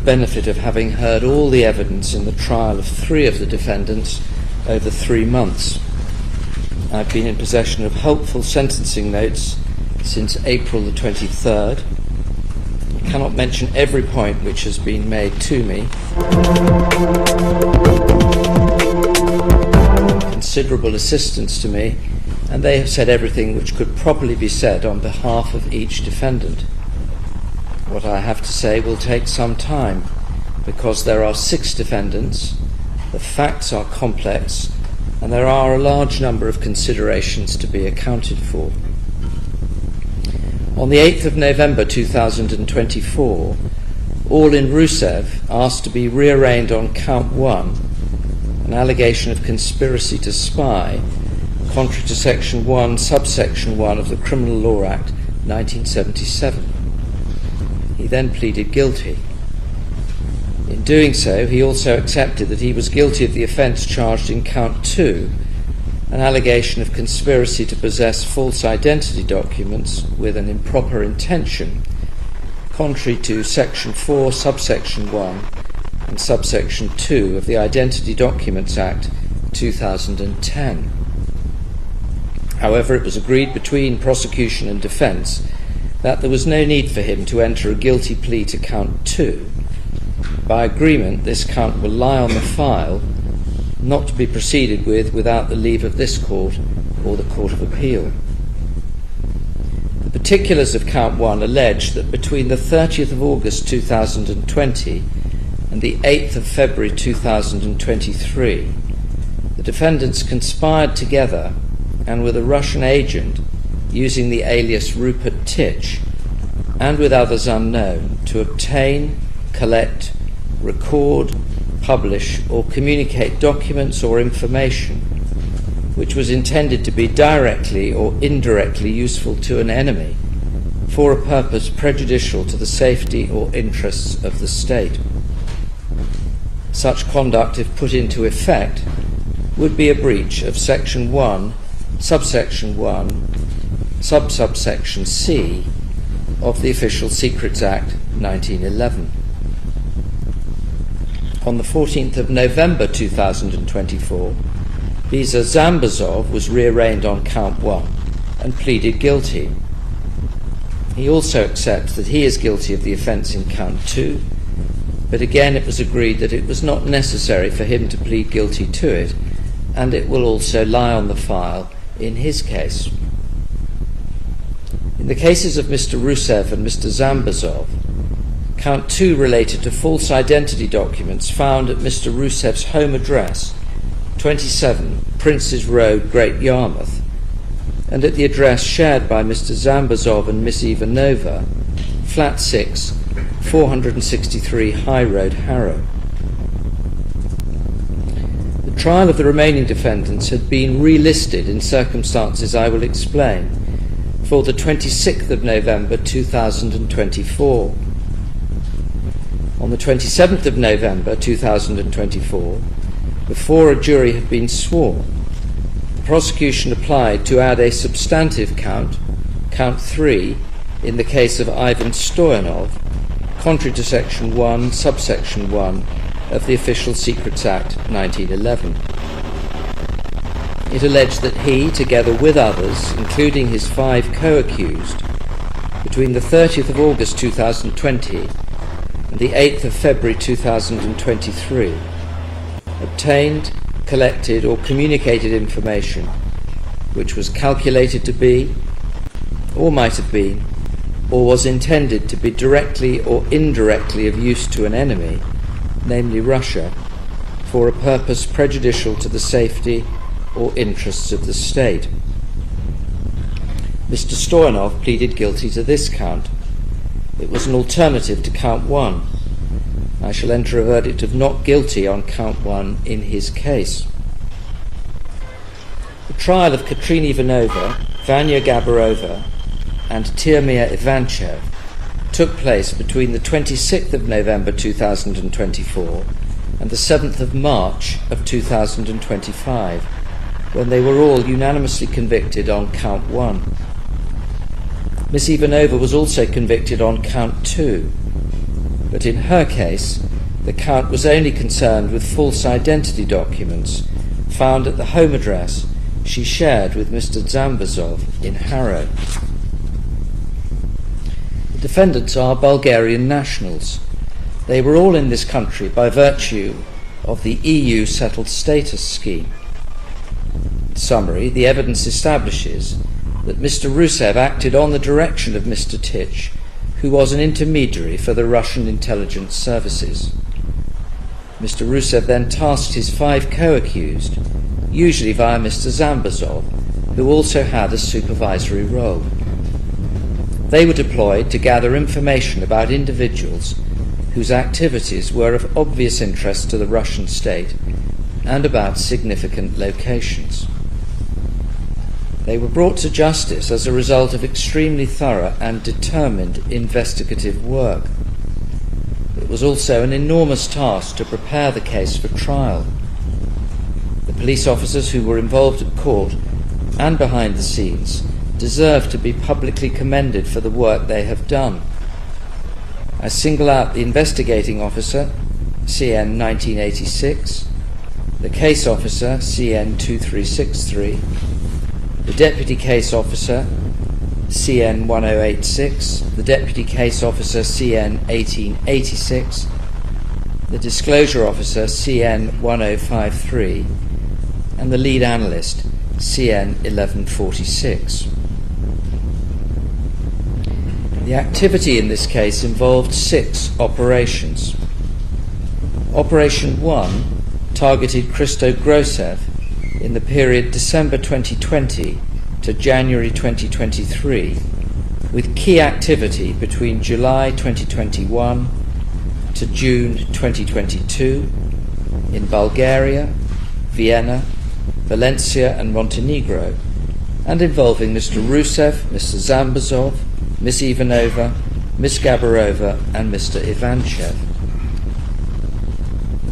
benefit of having heard all the evidence in the trial of 3 of the defendants over 3 months. I've been in possession of helpful sentencing notes since April the 23rd. I cannot mention every point which has been made to me. Considerable assistance to me, and they have said everything which could properly be said on behalf of each defendant. What I have to say will take some time, because there are 6 defendants, the facts are complex, and there are a large number of considerations to be accounted for. On the 8th of November 2024, all in Rusev asked to be rearraigned on count 1, an allegation of conspiracy to spy, contrary to Section 1, subsection 1 of the Criminal Law Act 1977. He then pleaded guilty. In doing so, he also accepted that he was guilty of the offence charged in count 2, an allegation of conspiracy to possess false identity documents with an improper intention, contrary to Section 4, subsection 1 and subsection 2 of the Identity Documents Act 2010. However, it was agreed between prosecution and defence that there was no need for him to enter a guilty plea to count 2. By agreement, this count will lie on the file, not to be proceeded with without the leave of this court or the Court of Appeal. The particulars of count 1 allege that between the 30th of August 2020 and the 8th of February 2023, the defendants conspired together and with a Russian agent using the alias Rupert Titch and with others unknown to obtain, collect, record, publish or communicate documents or information which was intended to be directly or indirectly useful to an enemy for a purpose prejudicial to the safety or interests of the state. Such conduct, if put into effect, would be a breach of Section 1, subsection 1, subsection C of the Official Secrets Act 1911. On the 14th of November 2024, Visa Zambazov was rearraigned on count 1 and pleaded guilty. He also accepts that he is guilty of the offence in count 2, but again it was agreed that it was not necessary for him to plead guilty to it, and it will also lie on the file in his case. In the cases of Mr. Rusev and Mr. Zambazov, count 2 related to false identity documents found at Mr. Rusev's home address, 27 Princes Road, Great Yarmouth, and at the address shared by Mr. Zambazov and Miss Ivanova, Flat 6, 463 High Road, Harrow. The trial of the remaining defendants had been relisted in circumstances I will explain for the 26th of November 2024. On the 27th of November 2024, before a jury had been sworn, the prosecution applied to add a substantive count, count 3, in the case of Ivan Stoenov, contrary to Section 1, subsection 1 of the Official Secrets Act 1911. It alleged that he, together with others, including his 5 co-accused, between the 30th of August 2020 and the 8th of February 2023, obtained, collected or communicated information which was calculated to be, or might have been, or was intended to be directly or indirectly of use to an enemy, namely Russia, for a purpose prejudicial to the safety or interests of the state. Mr. Stoenov pleaded guilty to this count. It was an alternative to count 1. I shall enter a verdict of not guilty on count 1 in his case. The trial of Katrina Ivanova, Vanya Gabberova and Tiamia Ivanchev took place between the 26th of November 2024 and the 7th of March of 2025, when they were all unanimously convicted on count 1. Miss Ivanova was also convicted on count 2. but in her case, the count was only concerned with false identity documents found at the home address she shared with Mr. Zambazov in Harrow. The defendants are Bulgarian nationals. They were all in this country by virtue of the EU settled status scheme. In summary, the evidence establishes that Mr. Rusev acted on the direction of Mr. Titch, who was an intermediary for the Russian intelligence services. Mr. Rusev then tasked his 5 co-accused, usually via Mr. Zambazov, who also had a supervisory role. They were deployed to gather information about individuals whose activities were of obvious interest to the Russian state and about significant locations. They were brought to justice as a result of extremely thorough and determined investigative work. It was also an enormous task to prepare the case for trial. The police officers who were involved at court and behind the scenes deserve to be publicly commended for the work they have done. I single out the investigating officer, CN 1986, the case officer, CN 2363, the deputy case officer, CN 1086, the deputy case officer, CN 1886, the disclosure officer, CN 1053, and the lead analyst, CN 1146. The activity in this case involved 6 operations. Operation 1 targeted Christo Rusev in the period December 2020 to January 2023, with key activity between July 2021 to June 2022 in Bulgaria, Vienna, Valencia and Montenegro, and involving Mr. Rusev, Mr. Zambazov, Miss Ivanova, Miss Gabberova and Mr. Ivanchev.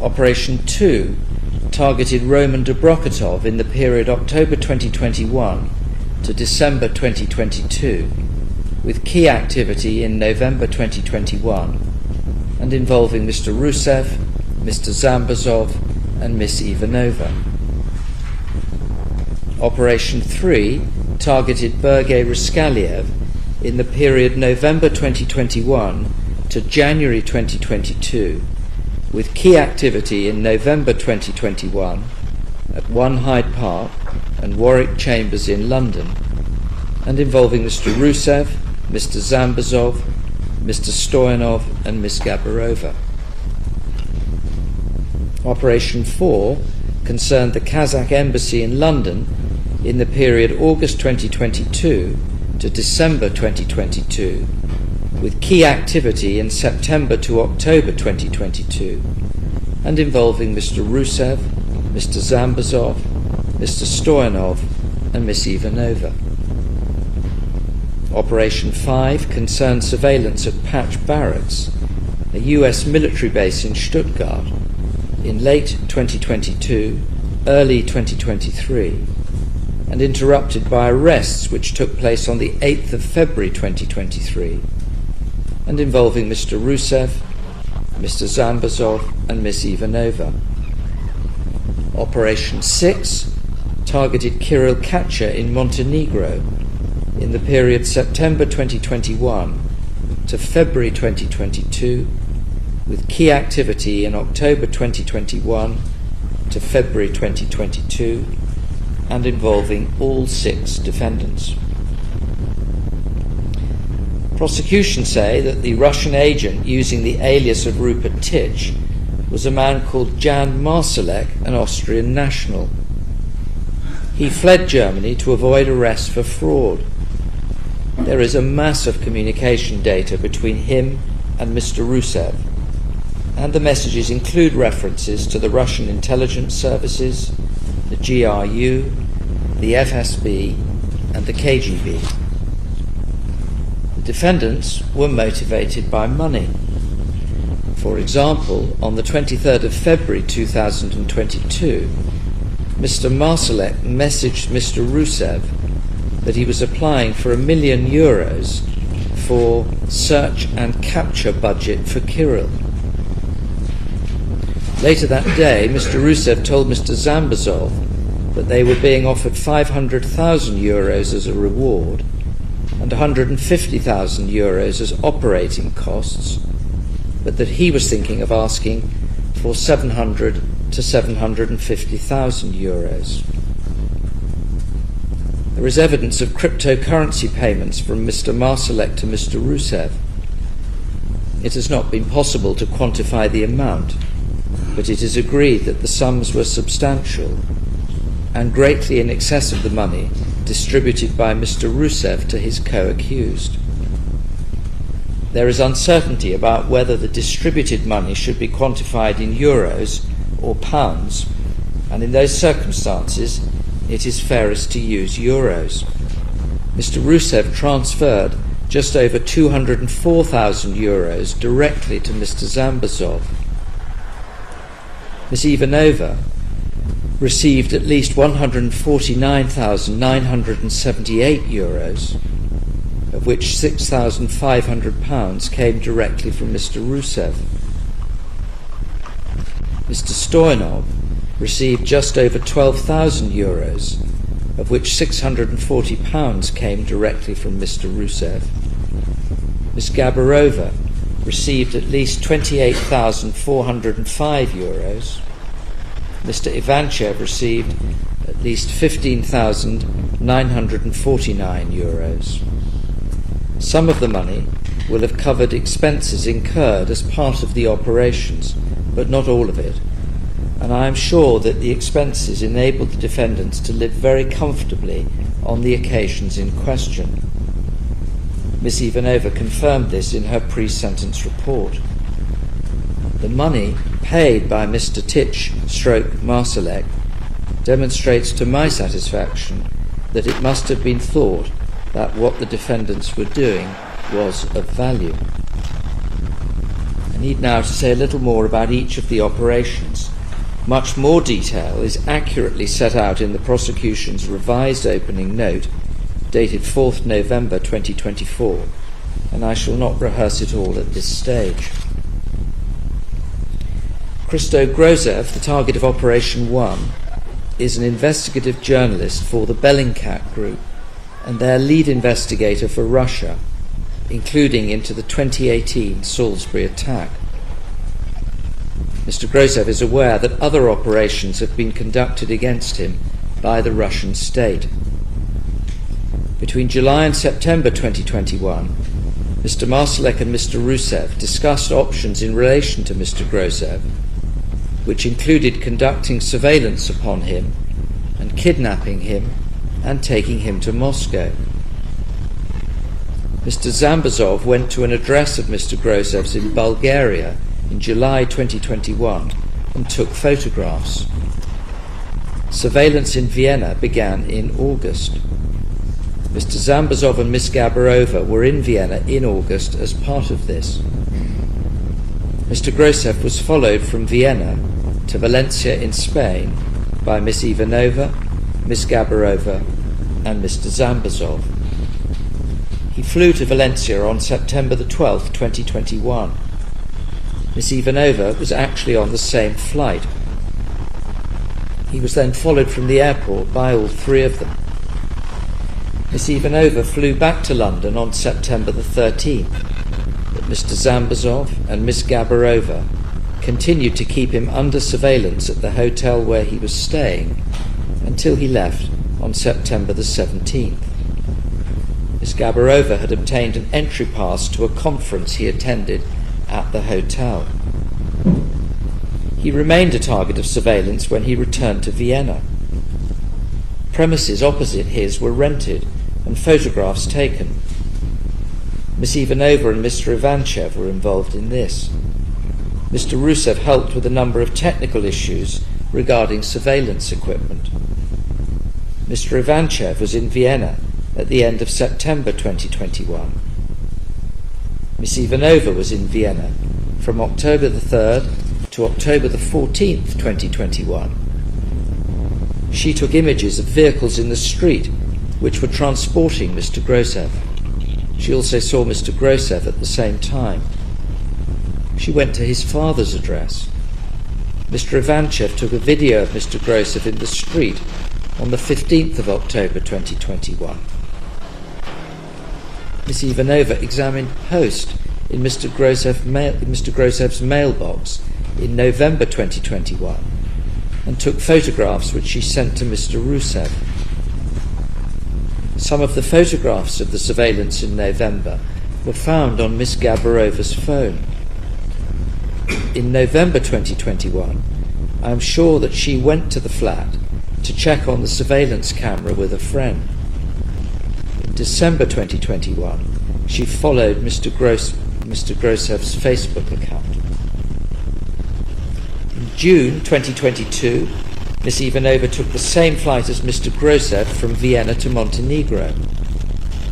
Operation 2 targeted Roman Dobrokotov in the period October 2021 to December 2022, with key activity in November 2021 and involving Mr. Rusev, Mr. Zambazov and Miss Ivanova. Operation 3 targeted Sergei Ruskaliev in the period November 2021 to January 2022, with key activity in November 2021 at 1 Hyde Park and Warwick Chambers in London, and involving Mr. Rusev, Mr. Zambazov, Mr. Stoenov and Miss Gabberova. Operation 4 concerned the Kazakh embassy in London in the period August 2022 to December 2022, with key activity in September to October 2022, and involving Mr. Rusev, Mr. Zambazov, Mr. Stoenov and Miss Ivanova. Operation 5 concerned surveillance at Patch Barracks, a US military base in Stuttgart, in late 2022, early 2023, and interrupted by arrests which took place on the 8th of February 2023, and involving Mr. Rusev, Mr. Zambazov and Miss Ivanova. Operation 6 targeted Kirill Katcha in Montenegro in the period September 2021 to February 2022, with key activity in October 2021 to February 2022, and involving all 6 defendants. Prosecution say that the Russian agent using the alias of Rupert Titch was a man called Jan Marsalek, an Austrian national. He fled Germany to avoid arrest for fraud. There is a mass of communication data between him and Mr. Rusev, and the messages include references to the Russian intelligence services, the GRU, the FSB and the KGB. The defendants were motivated by money. For example, on the 23rd of February 2022, Mr. Marsalek messaged Mr. Rusev that he was applying for €1 million for search and capture budget for Kirill. Later that day, Mr. Rusev told Mr. Zambazov that they were being offered 500,000 euros as a reward and 150,000 euros as operating costs, but that he was thinking of asking for 700 to 750,000 euros. There is evidence of cryptocurrency payments from Mr. Marsalek to Mr. Rusev. It has not been possible to quantify the amount, but it is agreed that the sums were substantial and greatly in excess of the money distributed by Mr. Rusev to his co-accused. There is uncertainty about whether the distributed money should be quantified in euros or pounds, and in those circumstances it is fairest to use euros. Mr. Rusev transferred just over 204,000 euros directly to Mr. Zambazov. Ms. Ivanova received at least 149,978 euros, of which £6,500 came directly from Mr. Rusev. Mr. Stoenov received just over 12,000 euros, of which £640 came directly from Mr. Rusev. Ms. Gabberova received at least 28,405 euros. Mr. Ivanchev received at least 15,949 euros. Some of the money will have covered expenses incurred as part of the operations, but not all of it, and I am sure that the expenses enabled the defendants to live very comfortably on the occasions in question. Ms. Ivanova confirmed this in her pre-sentence report. The money paid by Mr. Titch/Marsalek demonstrates to my satisfaction that it must have been thought that what the defendants were doing was of value. I need now to say a little more about each of the operations. Much more detail is accurately set out in the prosecution's revised opening note dated 4th November 2024, and I shall not rehearse it all at this stage. Christo Rusev, the target of Operation 1, is an investigative journalist for the Bellingcat Group and their lead investigator for Russia, including into the 2018 Salisbury attack. Mr. Rusev is aware that other operations have been conducted against him by the Russian state. Between July and September 2021, Mr. Marsalek and Mr. Rusev discussed options in relation to Mr. Rusev, which included conducting surveillance upon him and kidnapping him and taking him to Moscow. Mr. Zambazov went to an address of Mr. Rusev's in Bulgaria in July 2021 and took photographs. Surveillance in Vienna began in August. Mr. Zambazov and Ms. Gabberova were in Vienna in August as part of this. Mr. Rusev was followed from Vienna to Valencia in Spain by Ms. Ivanova, Ms. Gabberova and Mr. Zambazov. He flew to Valencia on September the 12th, 2021. Ms. Ivanova was actually on the same flight. He was then followed from the airport by all three of them. Ms. Ivanova flew back to London on September the 13th, but Mr. Zambazov and Ms. Gabberova continued to keep him under surveillance at the hotel where he was staying until he left on September the 17th. Ms. Gabberova had obtained an entry pass to a conference he attended at the hotel. He remained a target of surveillance when he returned to Vienna. Premises opposite his were rented and photographs taken. Miss Ivanova and Mr. Ivanchev were involved in this. Mr. Rusev helped with a number of technical issues regarding surveillance equipment. Mr. Ivanchev was in Vienna at the end of September 2021. Miss Ivanova was in Vienna from October the 3rd to October the 14th, 2021. She took images of vehicles in the street which were transporting Mr. Rusev. She also saw Mr. Rusev at the same time. She went to his father's address. Mr. Ivanchev took a video of Mr. Rusev in the street on the 15th of October 2021. Miss Ivanova examined post in Mr. Rusev's mailbox in November 2021 and took photographs which she sent to Mr. Rusev. Some of the photographs of the surveillance in November were found on Miss Gabberova's phone. In November 2021, I am sure that she went to the flat to check on the surveillance camera with a friend. In December 2021, she followed Mr. Rusev's Facebook account. In June 2022, Miss Ivanova took the same flight as Mr. Rusev from Vienna to Montenegro.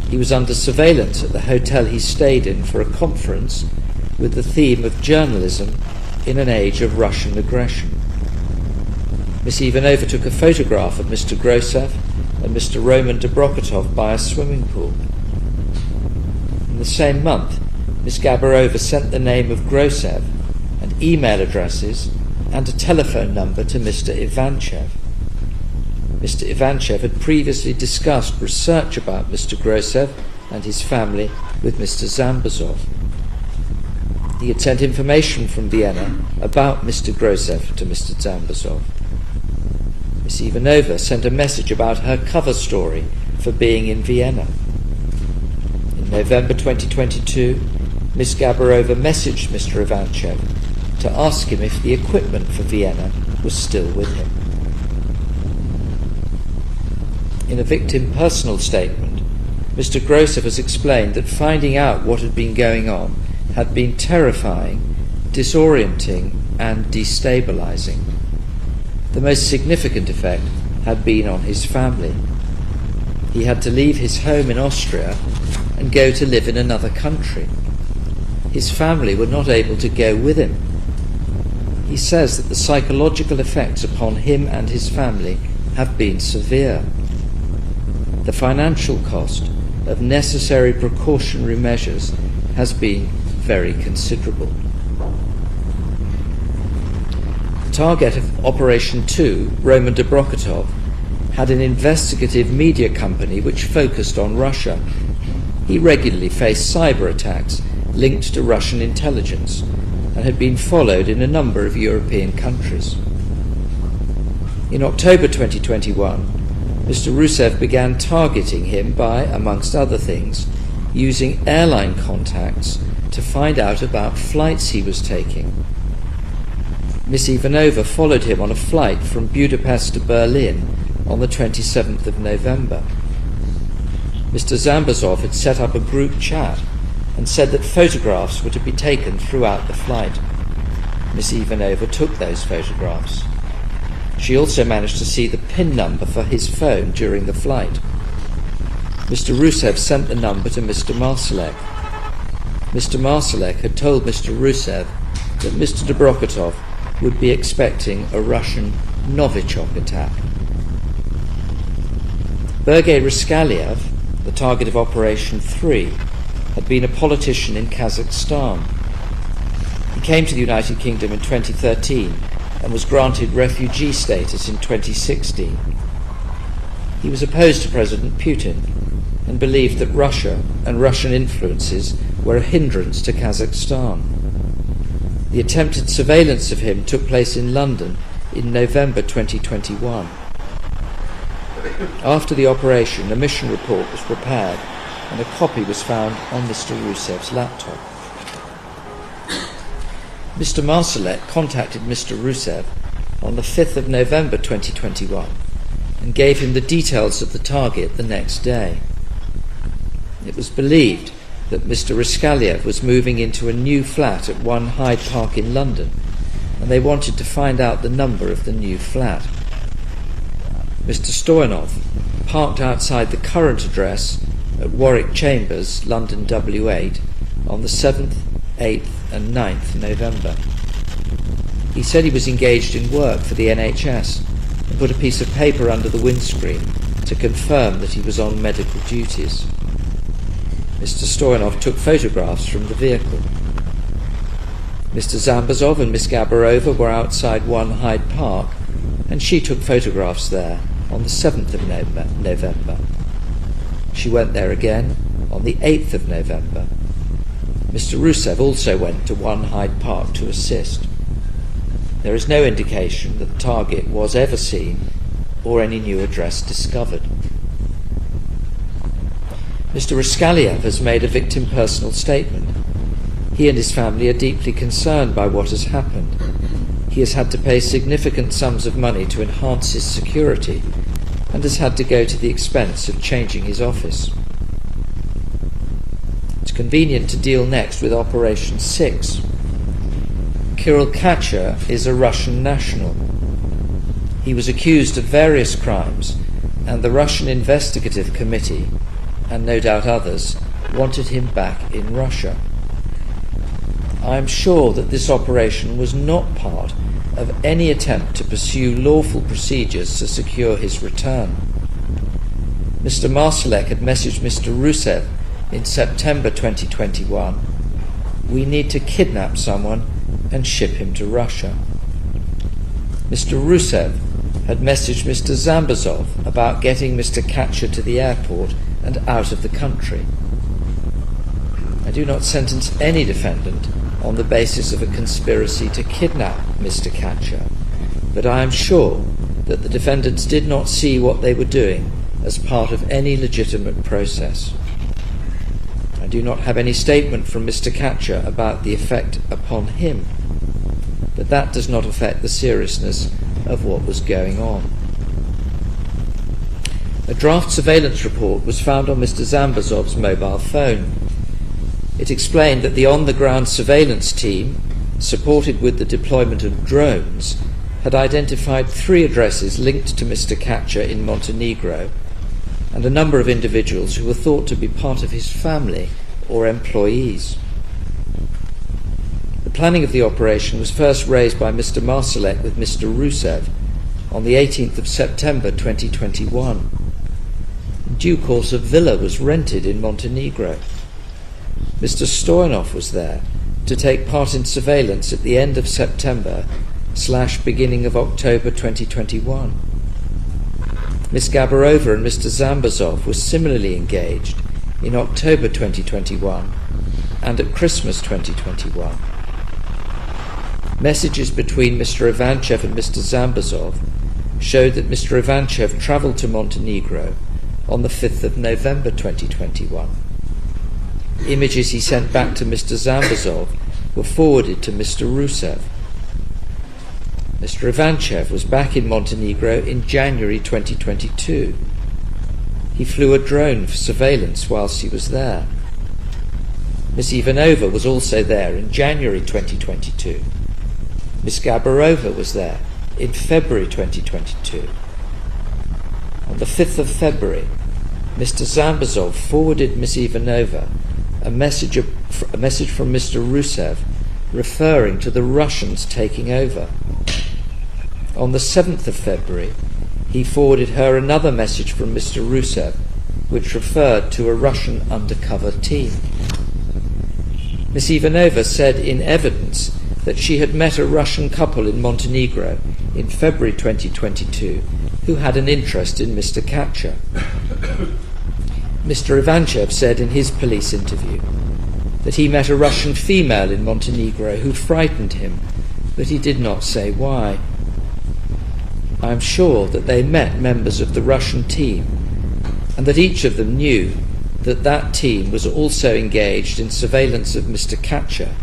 He was under surveillance at the hotel he stayed in for a conference with the theme of journalism in an age of Russian aggression. Miss Ivanova took a photograph of Mr. Rusev and Mr. Roman Dobrokotov by a swimming pool. In the same month, Miss Gabberova sent the name of Rusev and email addresses and a telephone number to Mr. Ivanchev. Mr. Ivanchev had previously discussed research about Mr. Rusev and his family with Mr. Zambazov. He had sent information from Vienna about Mr. Rusev to Mr. Zambazov. Miss Ivanova sent a message about her cover story for being in Vienna. In November 2022, Miss Gabberova messaged Mr. Ivanchev to ask him if the equipment for Vienna was still with him. In a victim personal statement, Mr. Rusev has explained that finding out what had been going on had been terrifying, disorienting and destabilizing. The most significant effect had been on his family. He had to leave his home in Austria and go to live in another country. His family were not able to go with him. He says that the psychological effects upon him and his family have been severe. The financial cost of necessary precautionary measures has been very considerable. The target of Operation 2, Roman Dobrokotov, had an investigative media company which focused on Russia. He regularly faced cyber attacks linked to Russian intelligence and had been followed in a number of European countries. In October 2021, Mr. Rusev began targeting him by, amongst other things, using airline contacts to find out about flights he was taking. Miss Ivanova followed him on a flight from Budapest to Berlin on the 27th of November. Mr. Zambazov had set up a group chat and said that photographs were to be taken throughout the flight. Miss Ivanova took those photographs. She also managed to see the PIN number for his phone during the flight. Mr. Rusev sent the number to Mr. Marsalek. Mr. Marsalek had told Mr. Rusev that Mr. Dobrokotov would be expecting a Russian Novichok attack. Sergei Riskaliev, the target of Operation 3, had been a politician in Kazakhstan. He came to the United Kingdom in 2013 and was granted refugee status in 2016. He was opposed to President Putin and believed that Russia and Russian influences were a hindrance to Kazakhstan. The attempted surveillance of him took place in London in November 2021. After the operation, a mission report was prepared and a copy was found on Mr. Rusev's laptop. Mr. Marsalek contacted Mr. Rusev on the 5th of November 2021 and gave him the details of the target the next day. It was believed that Mr. Riskaliev was moving into a new flat at 1 Hyde Park in London, and they wanted to find out the number of the new flat. Mr. Stoenov parked outside the current address at Warwick Chambers, London W8, on the 7th, 8th and 9th November. He said he was engaged in work for the NHS and put a piece of paper under the windscreen to confirm that he was on medical duties. Mr. Stoenov took photographs from the vehicle. Mr. Zambazov and Miss Gabberova were outside 1 Hyde Park, and she took photographs there on the 7th of November. She went there again on the 8th of November. Mr. Rusev also went to 1 Hyde Park to assist. There is no indication that the target was ever seen or any new address discovered. Mr. Ruskaliev has made a victim personal statement. He and his family are deeply concerned by what has happened. He has had to pay significant sums of money to enhance his security and has had to go to the expense of changing his office. It's convenient to deal next with Operation 6. Kirill Katcher is a Russian national. He was accused of various crimes, and the Russian Investigative Committee, and no doubt others, wanted him back in Russia. I am sure that this operation was not part of any attempt to pursue lawful procedures to secure his return. Mr. Marsalek had messaged Mr. Rusev in September 2021, "We need to kidnap someone and ship him to Russia." Mr. Rusev had messaged Mr. Zambazov about getting Mr. Katcher to the airport and out of the country. I do not sentence any defendant on the basis of a conspiracy to kidnap Mr. Katcher, but I am sure that the defendants did not see what they were doing as part of any legitimate process. I do not have any statement from Mr. Katcher about the effect upon him, but that does not affect the seriousness of what was going on. A draft surveillance report was found on Mr. Zambazov's mobile phone. It explained that the on-the-ground surveillance team, supported with the deployment of drones, had identified 3 addresses linked to Mr. Katcher in Montenegro and a number of individuals who were thought to be part of his family or employees. The planning of the operation was first raised by Mr. Marsalek with Mr. Rusev on the 18th of September 2021. In due course, a villa was rented in Montenegro. Mr. Stoenov was there to take part in surveillance at the end of September/beginning of October 2021. Miss Gabberova and Mr. Zambazov were similarly engaged in October 2021 and at Christmas 2021. Messages between Mr. Ivanchev and Mr. Zambazov showed that Mr. Ivanchev travelled to Montenegro on the 5th of November 2021. Images he sent back to Mr. Zambazov were forwarded to Mr. Rusev. Mr. Ivanchev was back in Montenegro in January 2022. He flew a drone for surveillance whilst he was there. Miss Ivanova was also there in January 2022. Miss Gabberova was there in February 2022. On the 5th of February, Mr. Zambazov forwarded Miss Ivanova a message from Mr. Rusev referring to the Russians taking over. On the 7th of February, he forwarded her another message from Mr. Rusev, which referred to a Russian undercover team. Miss Ivanova said in evidence that she had met a Russian couple in Montenegro in February 2022 who had an interest in Mr. Katcher. Mr. Ivanchev said in his police interview that he met a Russian female in Montenegro who frightened him, but he did not say why. I am sure that they met members of the Russian team and that each of them knew that that team was also engaged in surveillance of Mr. Katcher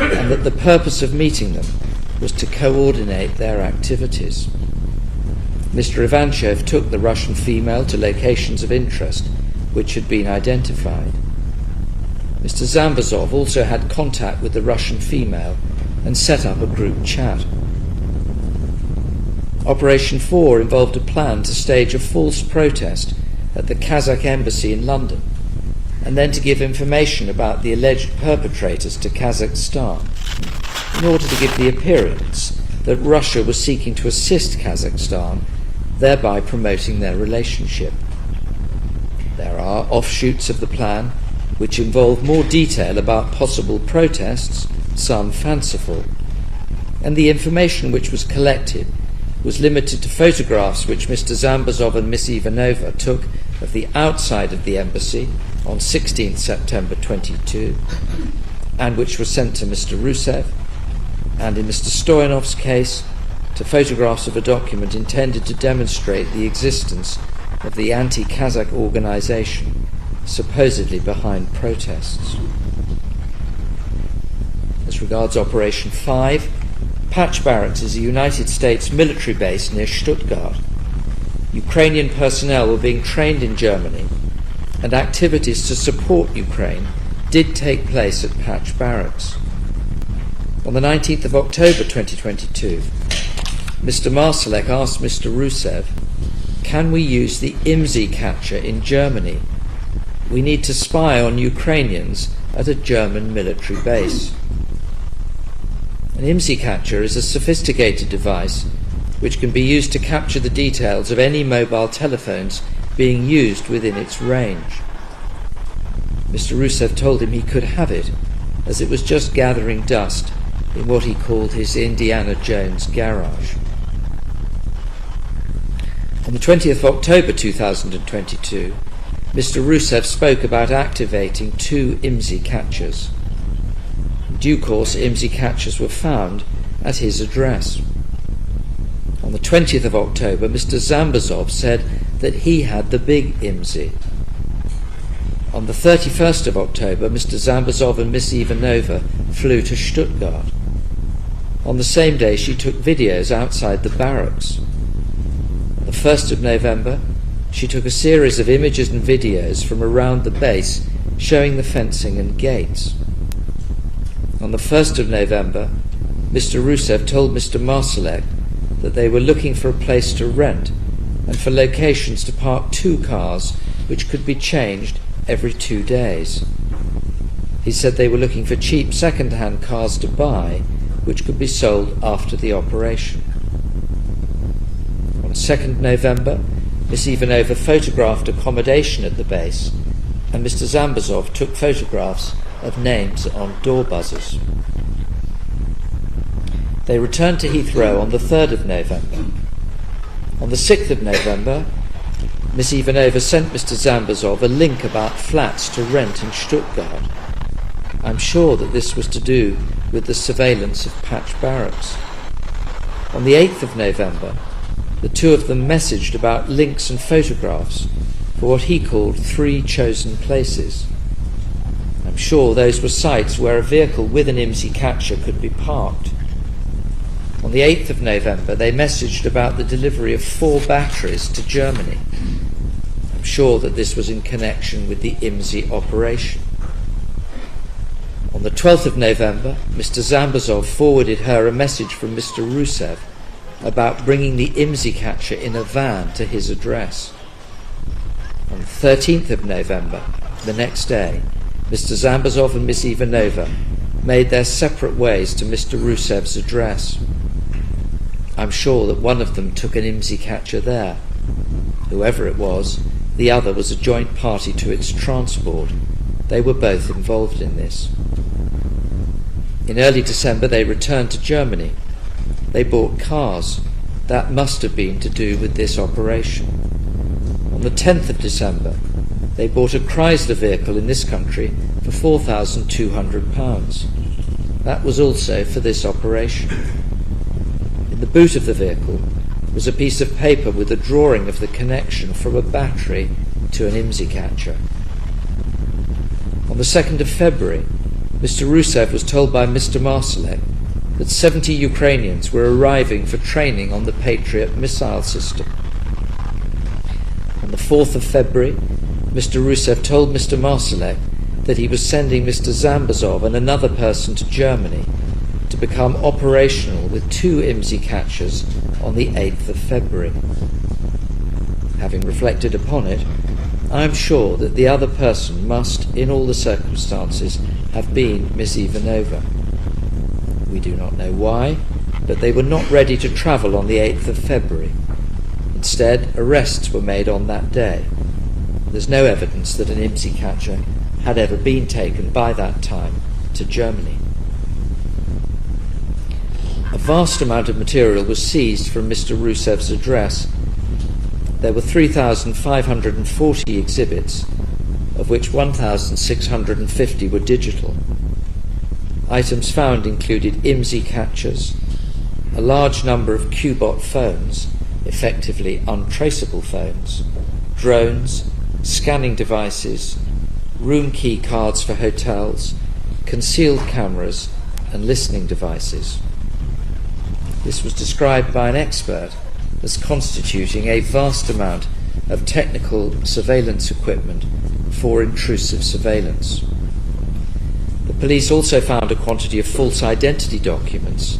and that the purpose of meeting them was to coordinate their activities. Mr. Ivanchev took the Russian female to locations of interest which had been identified. Mr. Zambazov also had contact with the Russian female and set up a group chat. Operation 4 involved a plan to stage a false protest at the Kazakh embassy in London and then to give information about the alleged perpetrators to Kazakhstan in order to give the appearance that Russia was seeking to assist Kazakhstan, thereby promoting their relationship. There are offshoots of the plan, which involve more detail about possible protests, some fanciful, and the information which was collected was limited to photographs which Mr. Zambazov and Miss Ivanova took of the outside of the embassy on 16 September 22, and which were sent to Mr. Rusev, and in Mr. Stoenov's case, to photographs of a document intended to demonstrate the existence of the anti-Kazakh organisation supposedly behind protests. As regards Operation 5, Patch Barracks is a United States military base near Stuttgart. Ukrainian personnel were being trained in Germany, and activities to support Ukraine did take place at Patch Barracks. On the 19th of October 2022, Mr. Marsalek asked Mr. Rusev, "Can we use the IMSI catcher in Germany? We need to spy on Ukrainians at a German military base." An IMSI catcher is a sophisticated device which can be used to capture the details of any mobile telephones being used within its range. Mr. Rusev told him he could have it, as it was just gathering dust in what he called his Indiana Jones garage. On the 20th of October 2022, Mr. Rusev spoke about activating 2 IMSI catchers. In due course, IMSI catchers were found at his address. On the 20th of October, Mr. Zambazov said that he had the big IMSI. On the 31st of October, Mr. Zambazov and Miss Ivanova flew to Stuttgart. On the same day, she took videos outside the barracks. On the 1st of November, she took a series of images and videos from around the base showing the fencing and gates. On the 1st of November, Mr. Rusev told Mr. Marsalek that they were looking for a place to rent and for locations to park 2 cars which could be changed every 2 days. He said they were looking for cheap second-hand cars to buy which could be sold after the operation. On 2nd November, Miss Ivanova photographed accommodation at the base, and Mr. Zambazov took photographs of names on door buzzers. They returned to Heathrow on the 3rd of November. On the 6th of November, Miss Ivanova sent Mr. Zambazov a link about flats to rent in Stuttgart. I'm sure that this was to do with the surveillance of Patch Barracks. On the 8th of November, the 2 of them messaged about links and photographs for what he called 3 chosen places. I'm sure those were sites where a vehicle with an IMSI catcher could be parked. On the 8th of November, they messaged about the delivery of 4 batteries to Germany. I'm sure that this was in connection with the IMSI operation. On the 12th of November, Mr. Zambazov forwarded her a message from Mr. Rusev about bringing the IMSI catcher in a van to his address. On the 13th of November, the next day, Mr. Zambazov and Miss Ivanova made their separate ways to Mr. Rusev's address. I'm sure that one of them took an IMSI catcher there. Whoever it was, the other was a joint party to its transport. They were both involved in this. In early December, they returned to Germany. They bought cars. That must have been to do with this operation. On the 10th of December, they bought a Chrysler vehicle in this country for £4,200. That was also for this operation. In the boot of the vehicle was a piece of paper with a drawing of the connection from a battery to an IMSI catcher. On the 2nd of February, Mr. Rusev was told by Mr. Marsalek that 70 Ukrainians were arriving for training on the Patriot missile system. On the 4th of February, Mr. Rusev told Mr. Marsalek that he was sending Mr. Zambazov and another person to Germany to become operational with 2 IMSI catchers on the 8th of February. Having reflected upon it, I am sure that the other person must, in all the circumstances, have been Miss Ivanova. We do not know why, but they were not ready to travel on the 8th of February. Instead, arrests were made on that day. There's no evidence that an IMSI catcher had ever been taken by that time to Germany. A vast amount of material was seized from Mr. Rusev's address. There were 3,540 exhibits, of which 1,650 were digital. Items found included IMSI catchers, a large number of Q-bot phones, effectively untraceable phones, drones, scanning devices, room key cards for hotels, concealed cameras, and listening devices. This was described by an expert as constituting a vast amount of technical surveillance equipment for intrusive surveillance. The police also found a quantity of false identity documents,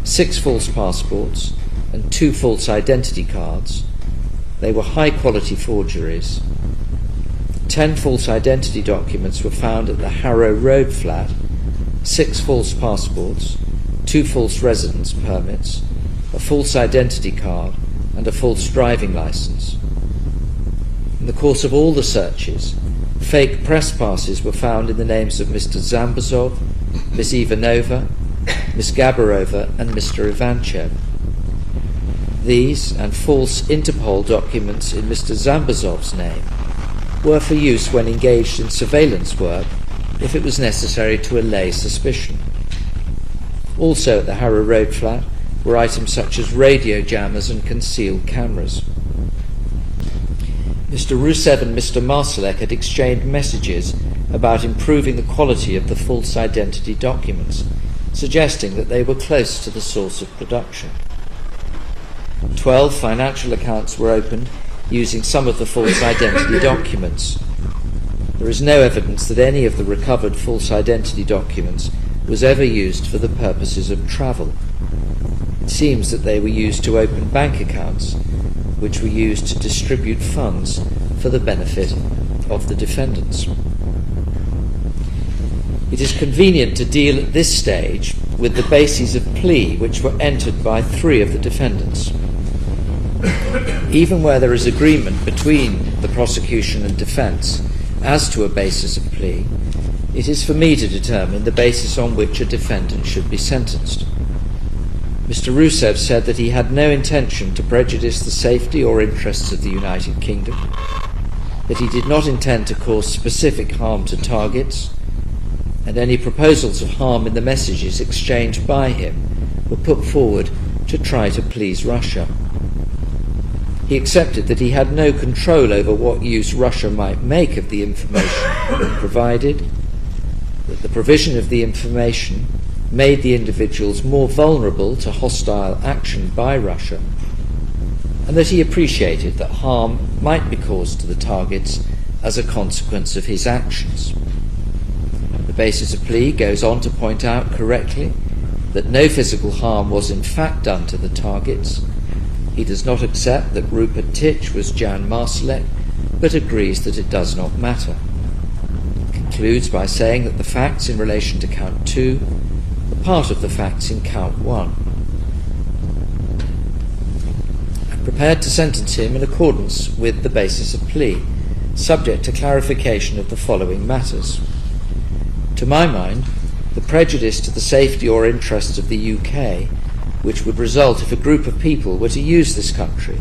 6 false passports and 2 false identity cards. They were high-quality forgeries. 10 false identity documents were found at the Harrow Road flat, 6 false passports, 2 false residence permits, a false identity card, and a false driving license. In the course of all the searches, fake press passes were found in the names of Mr. Zambazov, Miss Ivanova, Miss Gabberova, and Mr. Ivanchev. These and false Interpol documents in Mr. Zambazov's name were for use when engaged in surveillance work if it was necessary to allay suspicion. Also at the Harrow Road flat were items such as radio jammers and concealed cameras. Mr. Rusev and Mr. Marsalek had exchanged messages about improving the quality of the false identity documents, suggesting that they were close to the source of production. 12 financial accounts were opened using some of the false identity documents. There is no evidence that any of the recovered false identity documents was ever used for the purposes of travel. It seems that they were used to open bank accounts, which were used to distribute funds for the benefit of the defendants. It is convenient to deal at this stage with the bases of plea which were entered by 3 of the defendants. Even where there is agreement between the prosecution and defence as to a basis of plea, it is for me to determine the basis on which a defendant should be sentenced. Mr. Rusev said that he had no intention to prejudice the safety or interests of the United Kingdom, that he did not intend to cause specific harm to targets, and any proposals of harm in the messages exchanged by him were put forward to try to please Russia. He accepted that he had no control over what use Russia might make of the information provided, that the provision of the information made the individuals more vulnerable to hostile action by Russia, and that he appreciated that harm might be caused to the targets as a consequence of his actions. The basis of plea goes on to point out correctly that no physical harm was in fact done to the targets. He does not accept that Rupert Titch was Jan Marsalek, but agrees that it does not matter. He concludes by saying that the facts in relation to count 2 are part of the facts in count 1. I'm prepared to sentence him in accordance with the basis of plea, subject to clarification of the following matters. To my mind, the prejudice to the safety or interests of the UK, which would result if a group of people were to use this country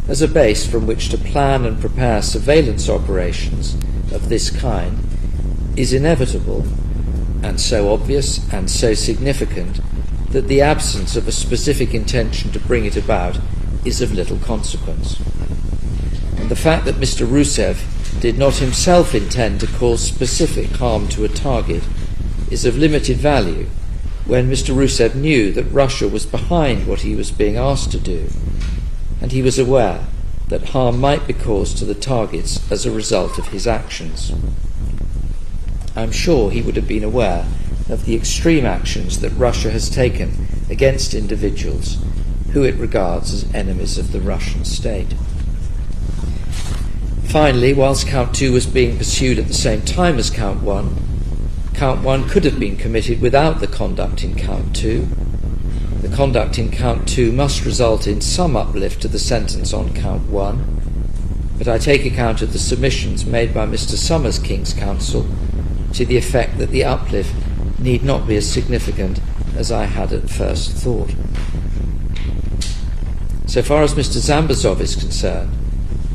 as a base from which to plan and prepare surveillance operations of this kind, is inevitable, and so obvious and so significant that the absence of a specific intention to bring it about is of little consequence. And the fact that Mr. Rusev did not himself intend to cause specific harm to a target is of limited value when Mr. Rusev knew that Russia was behind what he was being asked to do, and he was aware that harm might be caused to the targets as a result of his actions. I'm sure he would have been aware of the extreme actions that Russia has taken against individuals who it regards as enemies of the Russian state. Finally, whilst count 2 was being pursued at the same time as count 1, count 1 could have been committed without the conduct in count 2. The conduct in count 2 must result in some uplift to the sentence on count 1, but I take account of the submissions made by Mr. Summers, King's Counsel, to the effect that the uplift need not be as significant as I had at first thought. So far as Mr. Zambazov is concerned,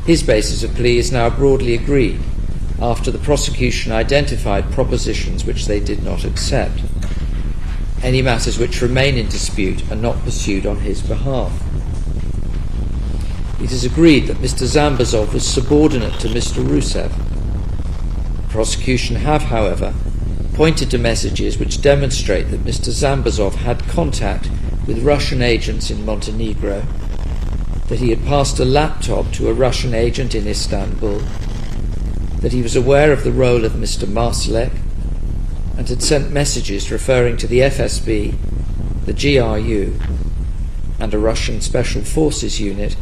his basis of plea is now broadly agreed after the prosecution identified propositions which they did not accept. Any matters which remain in dispute are not pursued on his behalf. It is agreed that Mr. Zambazov was subordinate to Mr. Rusev. The prosecution have, however, pointed to messages which demonstrate that Mr. Zambazov had contact with Russian agents in Montenegro, that he had passed a laptop to a Russian agent in Istanbul, that he was aware of the role of Mr. Marsalek, and had sent messages referring to the FSB, the GRU, and a Russian Special Forces unit,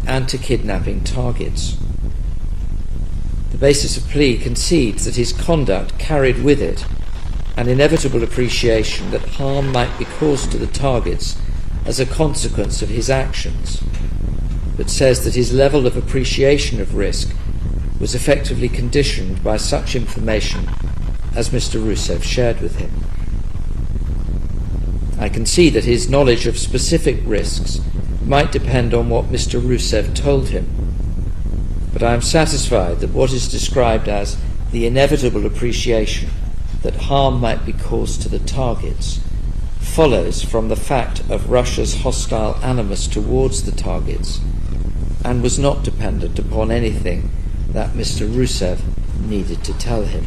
and to kidnapping targets. The basis of plea concedes that his conduct carried with it an inevitable appreciation that harm might be caused to the targets as a consequence of his actions, but says that his level of appreciation of risk was effectively conditioned by such information as Mr. Rusev shared with him. I concede that his knowledge of specific risks might depend on what Mr. Rusev told him, but I am satisfied that what is described as the inevitable appreciation that harm might be caused to the targets follows from the fact of Russia's hostile animus towards the targets and was not dependent upon anything that Mr. Rusev needed to tell him.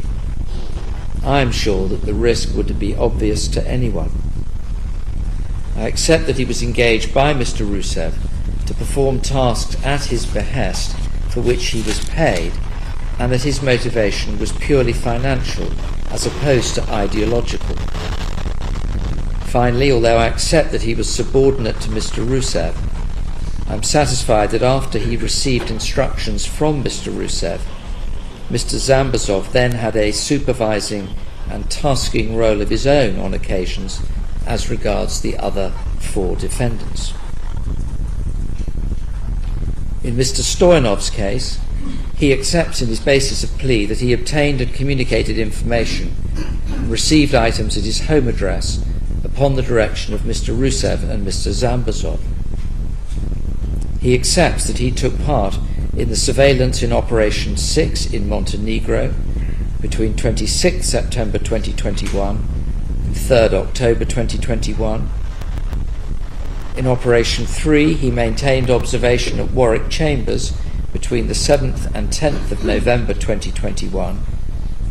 I am sure that the risk would be obvious to anyone. I accept that he was engaged by Mr. Rusev to perform tasks at his behest for which he was paid, and that his motivation was purely financial as opposed to ideological. Finally, although I accept that he was subordinate to Mr. Rusev, I am satisfied that after he received instructions from Mr. Rusev, Mr. Zambazov then had a supervising and tasking role of his own on occasions as regards the other 4 defendants. In Mr. Stoenov's case, he accepts in his basis of plea that he obtained and communicated information and received items at his home address upon the direction of Mr. Rusev and Mr. Zambazov. He accepts that he took part in the surveillance in Operation 6 in Montenegro between 26 September 2021 and 3rd October 2021. In Operation 3, he maintained observation at Warwick Chambers between the 7th and 10th of November 2021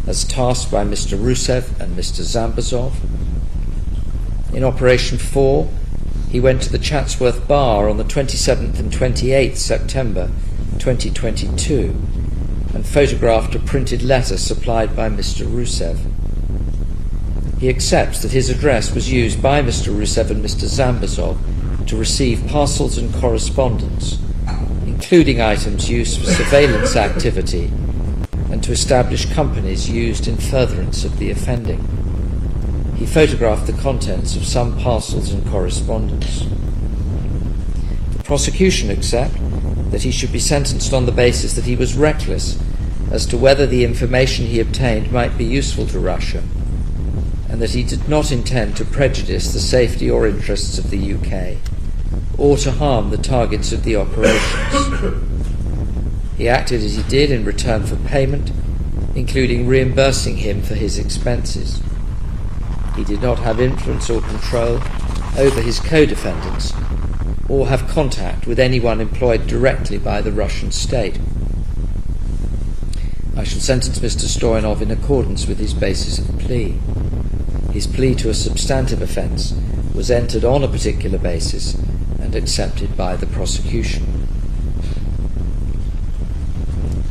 as tasked by Mr. Rusev and Mr. Zambazov. In Operation 4, he went to the Chatsworth Bar on the 27th and 28th September 2022 and photographed a printed letter supplied by Mr. Rusev. He accepts that his address was used by Mr. Rusev and Mr. Zambazov to receive parcels and correspondence, including items used for surveillance activity and to establish companies used in furtherance of the offending. He photographed the contents of some parcels and correspondence. The prosecution accept that he should be sentenced on the basis that he was reckless as to whether the information he obtained might be useful to Russia, and that he did not intend to prejudice the safety or interests of the UK, or to harm the targets of the operations. He acted as he did in return for payment, including reimbursing him for his expenses. He did not have influence or control over his co-defendants, or have contact with anyone employed directly by the Russian state. I shall sentence Mr. Stoenov in accordance with his basis of plea. His plea to a substantive offence was entered on a particular basis and accepted by the prosecution.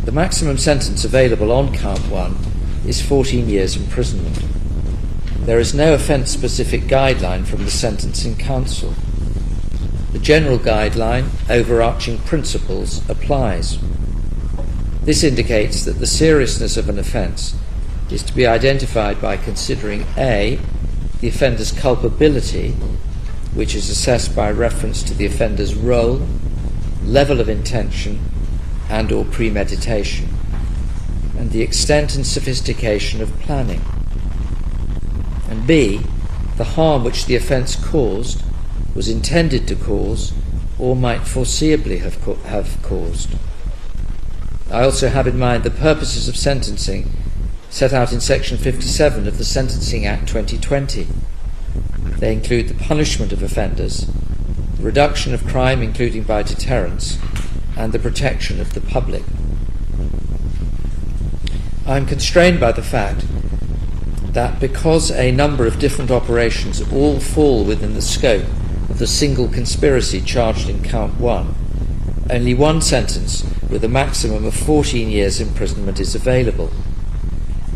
The maximum sentence available on count 1 is 14 years imprisonment. There is no offence-specific guideline from the Sentencing Council. The general guideline, overarching principles, applies. This indicates that the seriousness of an offence is to be identified by considering a. the offender's culpability, which is assessed by reference to the offender's role, level of intention, and/or premeditation, and the extent and sophistication of planning, and B, the harm which the offence caused, was intended to cause, or might foreseeably have caused. I also have in mind the purposes of sentencing set out in Section 57 of the Sentencing Act 2020. They include the punishment of offenders, the reduction of crime including by deterrence, and the protection of the public. I am constrained by the fact that because a number of different operations all fall within the scope of the single conspiracy charged in Count 1, only one sentence with a maximum of 14 years imprisonment is available.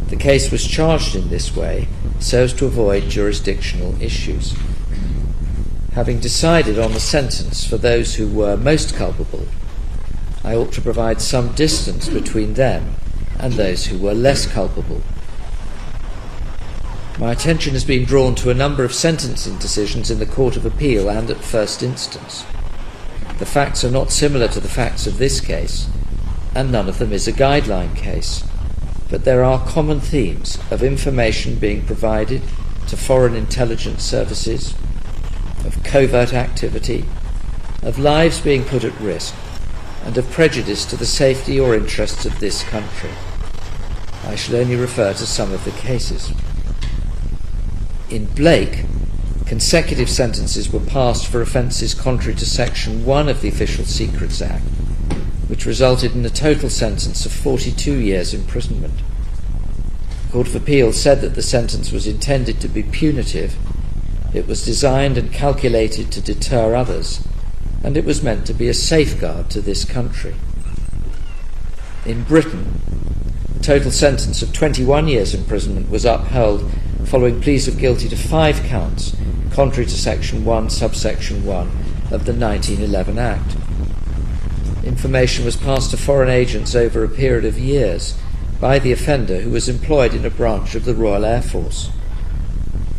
The case was charged in this way so as to avoid jurisdictional issues. Having decided on the sentence for those who were most culpable, I ought to provide some distance between them and those who were less culpable. My attention has been drawn to a number of sentencing decisions in the Court of Appeal and at first instance. The facts are not similar to the facts of this case, and none of them is a guideline case, but there are common themes of information being provided to foreign intelligence services, of covert activity, of lives being put at risk, and of prejudice to the safety or interests of this country. I shall only refer to some of the cases. In Blake, consecutive sentences were passed for offences contrary to Section 1 of the Official Secrets Act, which resulted in a total sentence of 42 years imprisonment. The Court of Appeal said that the sentence was intended to be punitive, it was designed and calculated to deter others, and it was meant to be a safeguard to this country. In Britain, the total sentence of 21 years imprisonment was upheld following pleas of guilty to 5 counts, contrary to Section 1, subsection 1 of the 1911 Act. Information was passed to foreign agents over a period of years by the offender, who was employed in a branch of the Royal Air Force.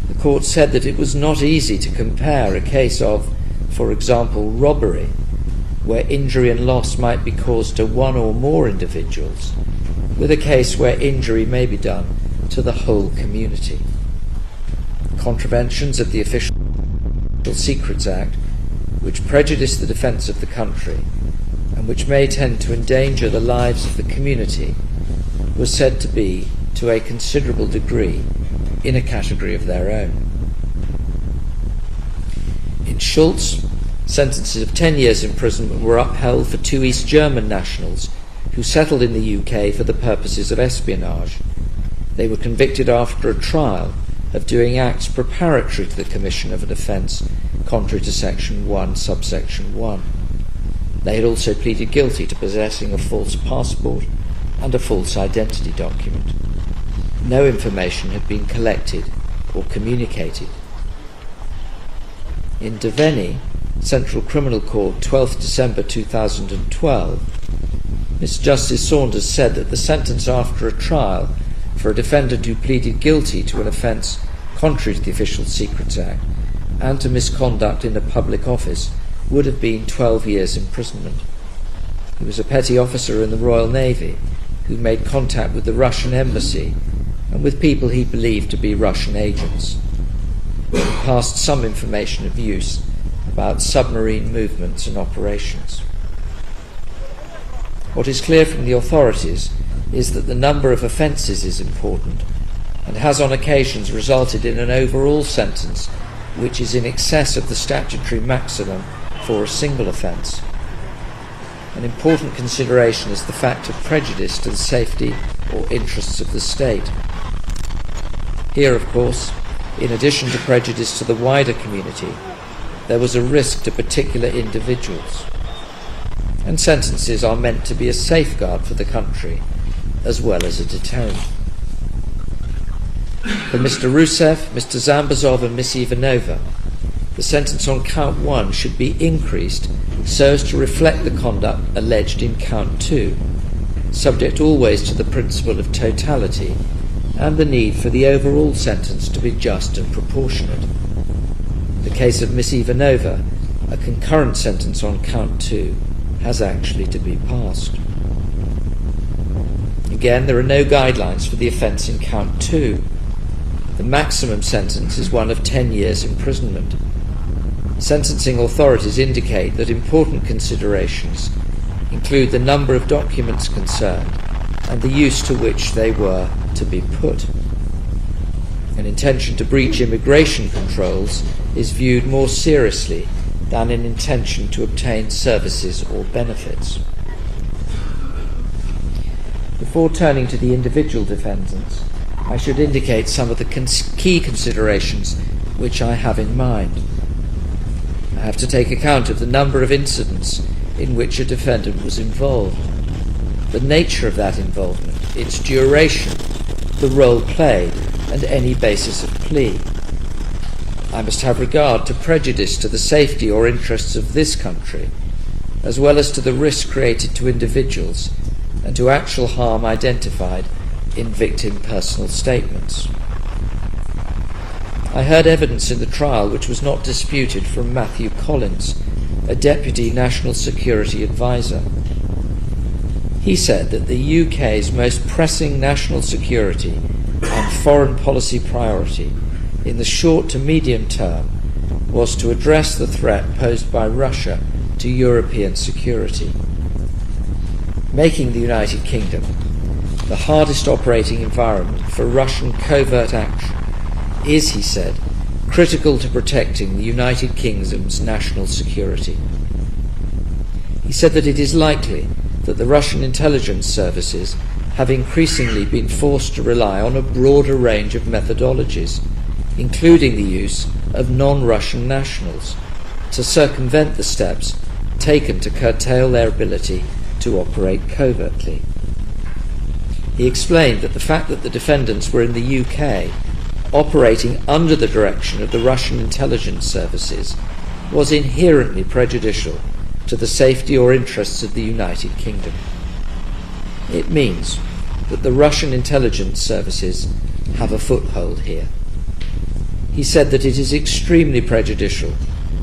The court said that it was not easy to compare a case of, for example, robbery, where injury and loss might be caused to one or more individuals, with a case where injury may be done to the whole community. Contraventions of the Official Secrets Act, which prejudice the defence of the country and which may tend to endanger the lives of the community, was said to be, to a considerable degree, in a category of their own. In Schultz, sentences of 10 years imprisonment were upheld for 2 East German nationals who settled in the UK for the purposes of espionage. They were convicted after a trial of doing acts preparatory to the commission of an offence contrary to Section 1, subsection 1. They had also pleaded guilty to possessing a false passport and a false identity document. No information had been collected or communicated. In Devaney, Central Criminal Court, 12th December 2012, Mr. Justice Saunders said that the sentence after a trial for a defendant who pleaded guilty to an offence contrary to the Official Secrets Act and to misconduct in a public office would have been 12 years imprisonment. He was a petty officer in the Royal Navy who made contact with the Russian embassy and with people he believed to be Russian agents. He passed some information of use about submarine movements and operations. What is clear from the authorities is that the number of offences is important and has on occasions resulted in an overall sentence which is in excess of the statutory maximum for a single offence. An important consideration is the fact of prejudice to the safety or interests of the state. Here, of course, in addition to prejudice to the wider community, there was a risk to particular individuals. And sentences are meant to be a safeguard for the country as well as a deterrent. For Mr. Rusev, Mr. Zambazov and Miss Ivanova, the sentence on Count 1 should be increased so as to reflect the conduct alleged in Count 2, subject always to the principle of totality and the need for the overall sentence to be just and proportionate. In the case of Miss Ivanova, a concurrent sentence on Count 2 has actually to be passed. Again, there are no guidelines for the offence in count 2. The maximum sentence is one of 10 years imprisonment. Sentencing authorities indicate that important considerations include the number of documents concerned and the use to which they were to be put. An intention to breach immigration controls is viewed more seriously than an intention to obtain services or benefits. Before turning to the individual defendants, I should indicate some of the key considerations which I have in mind. I have to take account of the number of incidents in which a defendant was involved, the nature of that involvement, its duration, the role played, and any basis of plea. I must have regard to prejudice to the safety or interests of this country, as well as to the risk created to individuals and to actual harm identified in victim personal statements. I heard evidence in the trial which was not disputed from Matthew Collins, a Deputy National Security Advisor. He said that the UK's most pressing national security and foreign policy priority in the short to medium term was to address the threat posed by Russia to European security. Making the United Kingdom the hardest operating environment for Russian covert action is, he said, critical to protecting the United Kingdom's national security. He said that it is likely that the Russian intelligence services have increasingly been forced to rely on a broader range of methodologies, including the use of non-Russian nationals, to circumvent the steps taken to curtail their ability to operate covertly. He explained that the fact that the defendants were in the UK, operating under the direction of the Russian intelligence services, was inherently prejudicial to the safety or interests of the United Kingdom. It means that the Russian intelligence services have a foothold here. He said that it is extremely prejudicial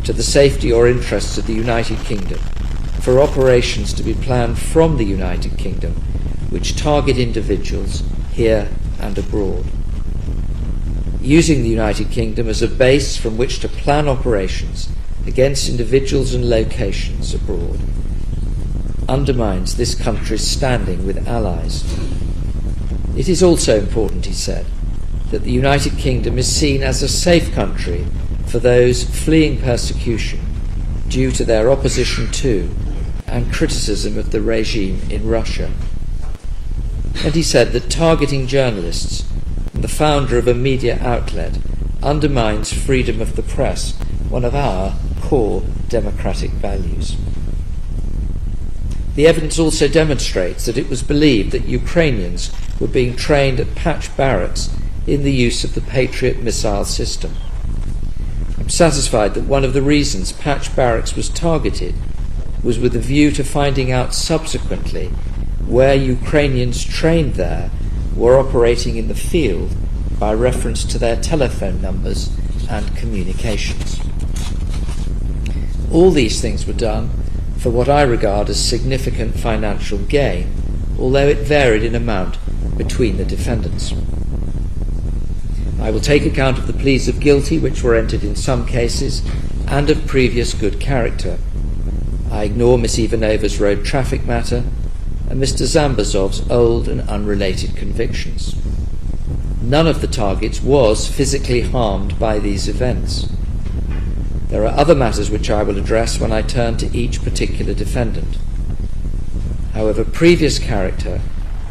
to the safety or interests of the United Kingdom for operations to be planned from the United Kingdom which target individuals here and abroad. Using the United Kingdom as a base from which to plan operations against individuals and locations abroad undermines this country's standing with allies. It is also important, he said, that the United Kingdom is seen as a safe country for those fleeing persecution due to their opposition to and criticism of the regime in Russia. And he said that targeting journalists and the founder of a media outlet undermines freedom of the press, one of our core democratic values. The evidence also demonstrates that it was believed that Ukrainians were being trained at Patch Barracks in the use of the Patriot missile system. I'm satisfied that one of the reasons Patch Barracks was targeted was with a view to finding out subsequently where Ukrainians trained there were operating in the field by reference to their telephone numbers and communications. All these things were done for what I regard as significant financial gain, although it varied in amount between the defendants. I will take account of the pleas of guilty which were entered in some cases and of previous good character. I ignore Miss Ivanova's road traffic matter and Mr. Zambazov's old and unrelated convictions. None of the targets was physically harmed by these events. There are other matters which I will address when I turn to each particular defendant. However, previous character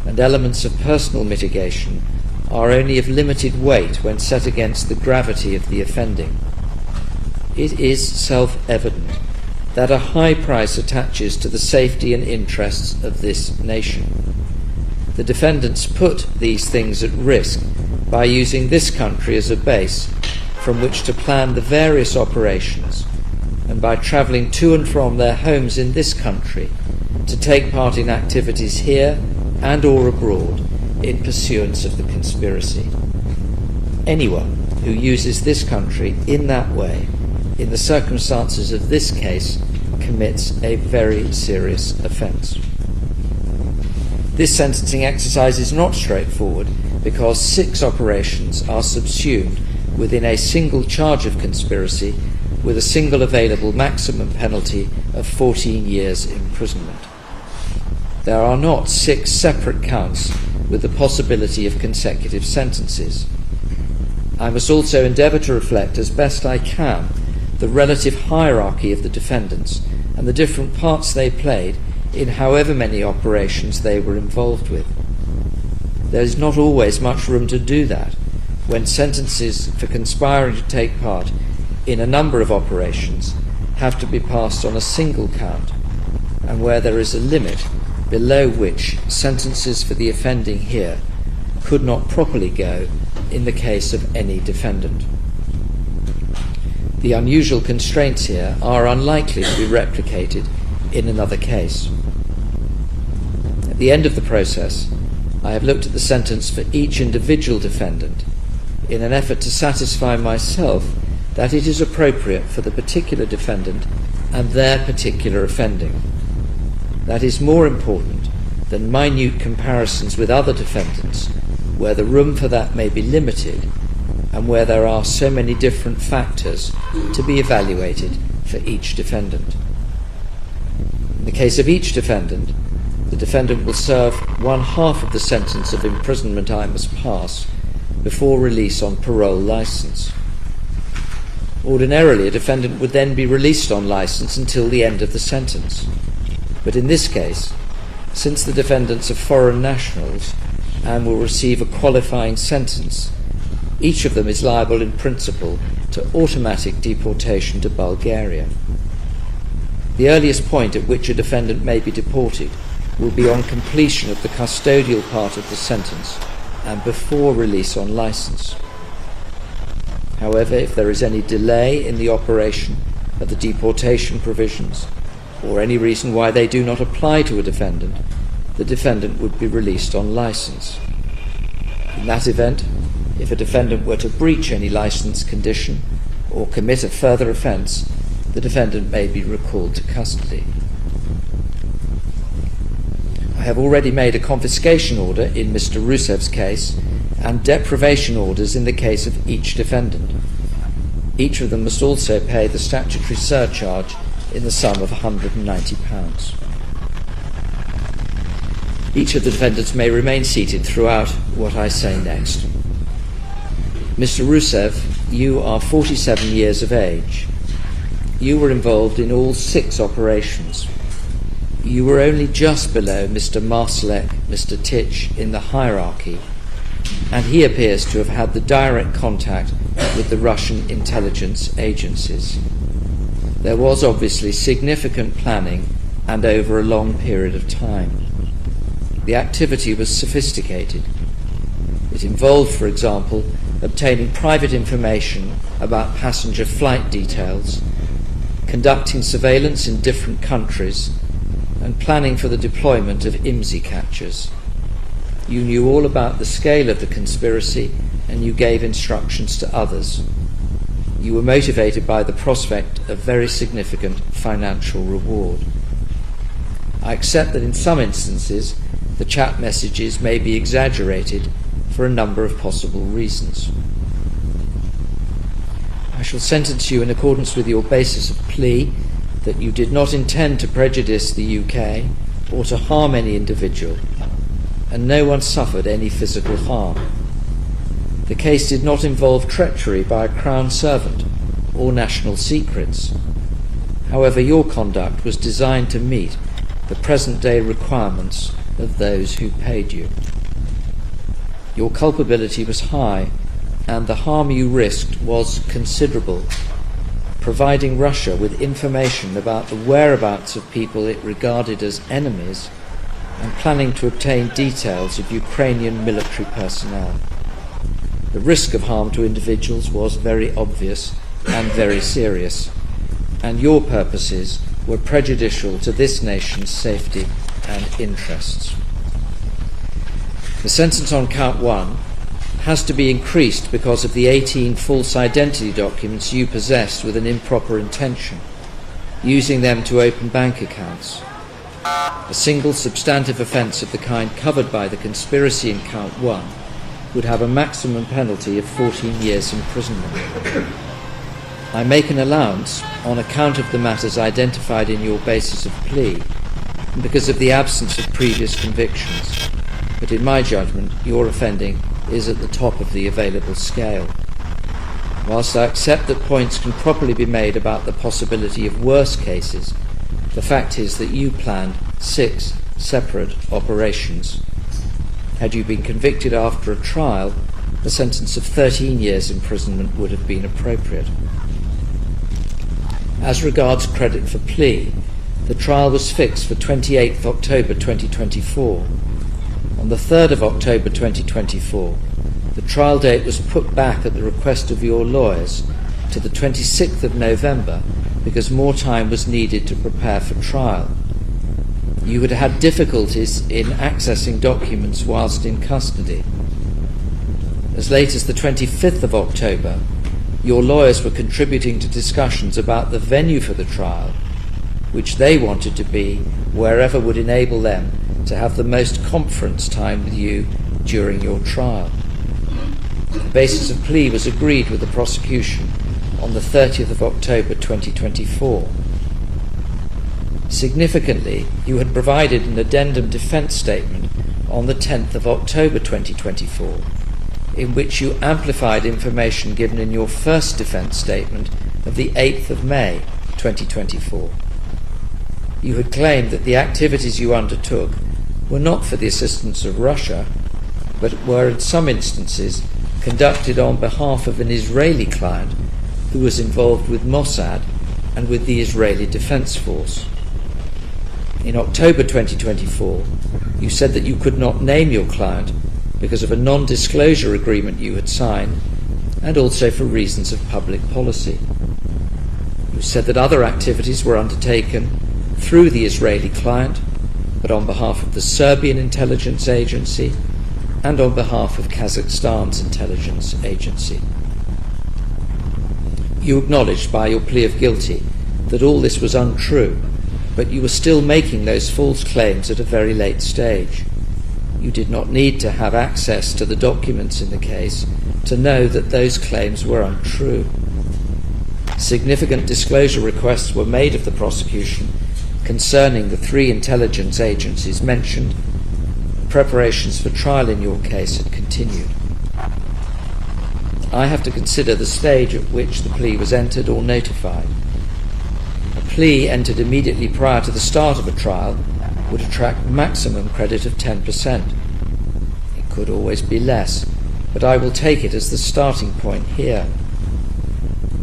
and elements of personal mitigation are only of limited weight when set against the gravity of the offending. It is self-evident that a high price attaches to the safety and interests of this nation. The defendants put these things at risk by using this country as a base from which to plan the various operations, and by travelling to and from their homes in this country to take part in activities here and or abroad in pursuance of the conspiracy. Anyone who uses this country in that way, in the circumstances of this case, commits a very serious offence. This sentencing exercise is not straightforward because 6 operations are subsumed within a single charge of conspiracy with a single available maximum penalty of 14 years imprisonment. There are not 6 separate counts with the possibility of consecutive sentences. I must also endeavour to reflect as best I can the relative hierarchy of the defendants and the different parts they played in however many operations they were involved with. There is not always much room to do that when sentences for conspiring to take part in a number of operations have to be passed on a single count, and where there is a limit below which sentences for the offending here could not properly go in the case of any defendant. The unusual constraints here are unlikely to be replicated in another case. At the end of the process, I have looked at the sentence for each individual defendant in an effort to satisfy myself that it is appropriate for the particular defendant and their particular offending. That is more important than minute comparisons with other defendants, where the room for that may be limited and where there are so many different factors to be evaluated for each defendant. In the case of each defendant, the defendant will serve 1/2 of the sentence of imprisonment I must pass before release on parole license. Ordinarily, a defendant would then be released on license until the end of the sentence. But in this case, since the defendants are foreign nationals and will receive a qualifying sentence, each of them is liable in principle to automatic deportation to Bulgaria. The earliest point at which a defendant may be deported will be on completion of the custodial part of the sentence and before release on license. However, if there is any delay in the operation of the deportation provisions, or any reason why they do not apply to a defendant, the defendant would be released on license. In that event, if a defendant were to breach any license condition or commit a further offence, the defendant may be recalled to custody. I have already made a confiscation order in Mr. Rusev's case and deprivation orders in the case of each defendant. Each of them must also pay the statutory surcharge in the sum of £190. Each of the defendants may remain seated throughout what I say next. Mr. Rusev, you are 47 years of age. You were involved in all 6 operations. You were only just below Mr. Marsalek, Mr. Titch in the hierarchy, and he appears to have had the direct contact with the Russian intelligence agencies. There was obviously significant planning and over a long period of time. The activity was sophisticated. It involved, for example, obtaining private information about passenger flight details, conducting surveillance in different countries, and planning for the deployment of IMSI catchers. You knew all about the scale of the conspiracy, and you gave instructions to others. You were motivated by the prospect of very significant financial reward. I accept that in some instances the chat messages may be exaggerated for a number of possible reasons. I shall sentence you in accordance with your basis of plea that you did not intend to prejudice the UK or to harm any individual, and no one suffered any physical harm. The case did not involve treachery by a Crown servant or national secrets. However, your conduct was designed to meet the present-day requirements of those who paid you. Your culpability was high, and the harm you risked was considerable, providing Russia with information about the whereabouts of people it regarded as enemies and planning to obtain details of Ukrainian military personnel. The risk of harm to individuals was very obvious and very serious, and your purposes were prejudicial to this nation's safety and interests. The sentence on count 1 has to be increased because of the 18 false identity documents you possessed with an improper intention, using them to open bank accounts. A single substantive offence of the kind covered by the conspiracy in count 1 would have a maximum penalty of 14 years imprisonment. I make an allowance on account of the matters identified in your basis of plea and because of the absence of previous convictions, but in my judgment your offending is at the top of the available scale. Whilst I accept that points can properly be made about the possibility of worse cases, the fact is that you planned 6 separate operations. Had you been convicted after a trial, a sentence of 13 years imprisonment would have been appropriate. As regards credit for plea, the trial was fixed for 28th October 2024. On the 3rd of October 2024, the trial date was put back at the request of your lawyers to the 26th of November because more time was needed to prepare for trial. You had had difficulties in accessing documents whilst in custody. As late as the 25th of October, your lawyers were contributing to discussions about the venue for the trial, which they wanted to be wherever would enable them to have the most conference time with you during your trial. The basis of plea was agreed with the prosecution on the 30th of October 2024. Significantly, you had provided an addendum defence statement on the 10th of October 2024, in which you amplified information given in your first defence statement of the 8th of May 2024. You had claimed that the activities you undertook were not for the assistance of Russia, but were in some instances conducted on behalf of an Israeli client who was involved with Mossad and with the Israeli Defense Force. In October 2024, you said that you could not name your client because of a non-disclosure agreement you had signed and also for reasons of public policy. You said that other activities were undertaken through the Israeli client, but on behalf of the Serbian intelligence agency and on behalf of Kazakhstan's intelligence agency. You acknowledged by your plea of guilty that all this was untrue, but you were still making those false claims at a very late stage. You did not need to have access to the documents in the case to know that those claims were untrue. Significant disclosure requests were made of the prosecution concerning the 3 intelligence agencies mentioned. Preparations for trial in your case had continued. I have to consider the stage at which the plea was entered or notified. A plea entered immediately prior to the start of a trial would attract maximum credit of 10%. It could always be less, but I will take it as the starting point here.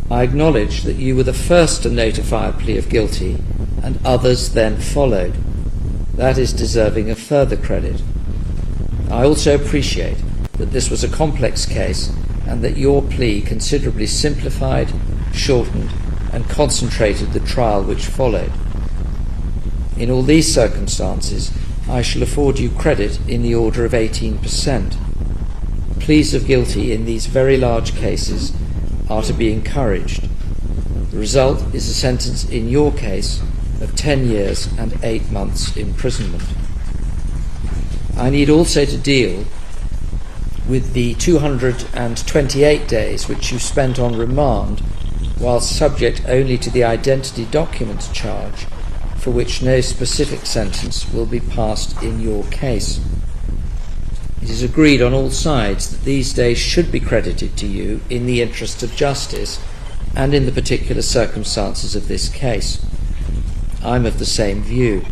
I acknowledge that you were the first to notify a plea of guilty, and others then followed. That is deserving of further credit. I also appreciate that this was a complex case and that your plea considerably simplified, shortened, and concentrated the trial which followed. In all these circumstances, I shall afford you credit in the order of 18%. Pleas of guilty in these very large cases are to be encouraged. The result is a sentence in your case of 10 years and 8 months imprisonment. I need also to deal with the 228 days which you spent on remand while subject only to the identity documents charge, for which no specific sentence will be passed in your case. It is agreed on all sides that these days should be credited to you in the interest of justice and in the particular circumstances of this case. I'm of the same view.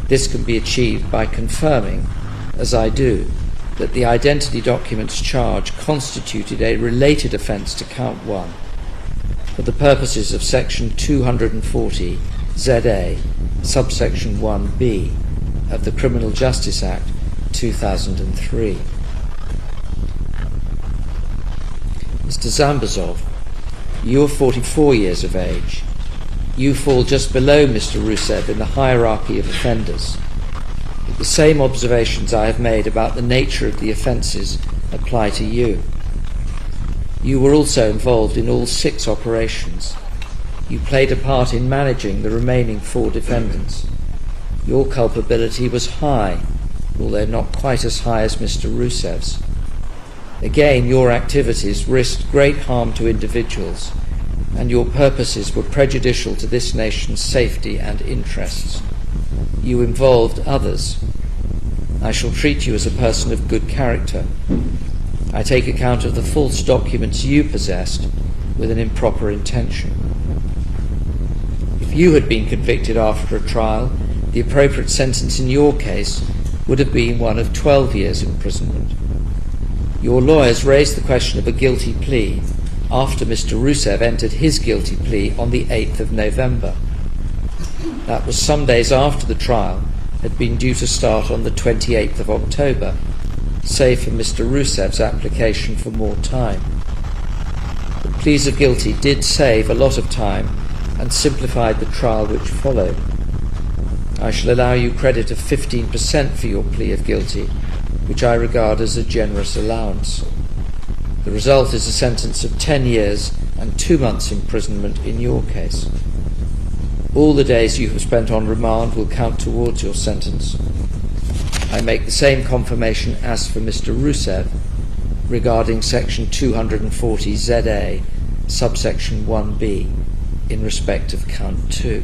This can be achieved by confirming, as I do, that the identity documents charge constituted a related offence to count 1 for the purposes of section 240 ZA, subsection 1b of the Criminal Justice Act 2003. Mr. Zambazov, you are 44 years of age. You fall just below Mr. Rusev in the hierarchy of offenders. The same observations I have made about the nature of the offences apply to you. You were also involved in all 6 operations. You played a part in managing the remaining 4 defendants. Your culpability was high, although not quite as high as Mr. Rusev's. Again, your activities risked great harm to individuals, and your purposes were prejudicial to this nation's safety and interests. You involved others. I shall treat you as a person of good character. I take account of the false documents you possessed with an improper intention. If you had been convicted after a trial, the appropriate sentence in your case would have been one of 12 years' imprisonment. Your lawyers raised the question of a guilty plea after Mr. Rusev entered his guilty plea on the 8th of November. That was some days after the trial had been due to start on the 28th of October, save for Mr. Rusev's application for more time. The pleas of guilty did save a lot of time and simplified the trial which followed. I shall allow you credit of 15% for your plea of guilty, which I regard as a generous allowance. The result is a sentence of 10 years and 2 months imprisonment in your case. All the days you have spent on remand will count towards your sentence. I make the same confirmation as for Mr. Rusev regarding section 240 ZA, subsection 1b, in respect of count 2.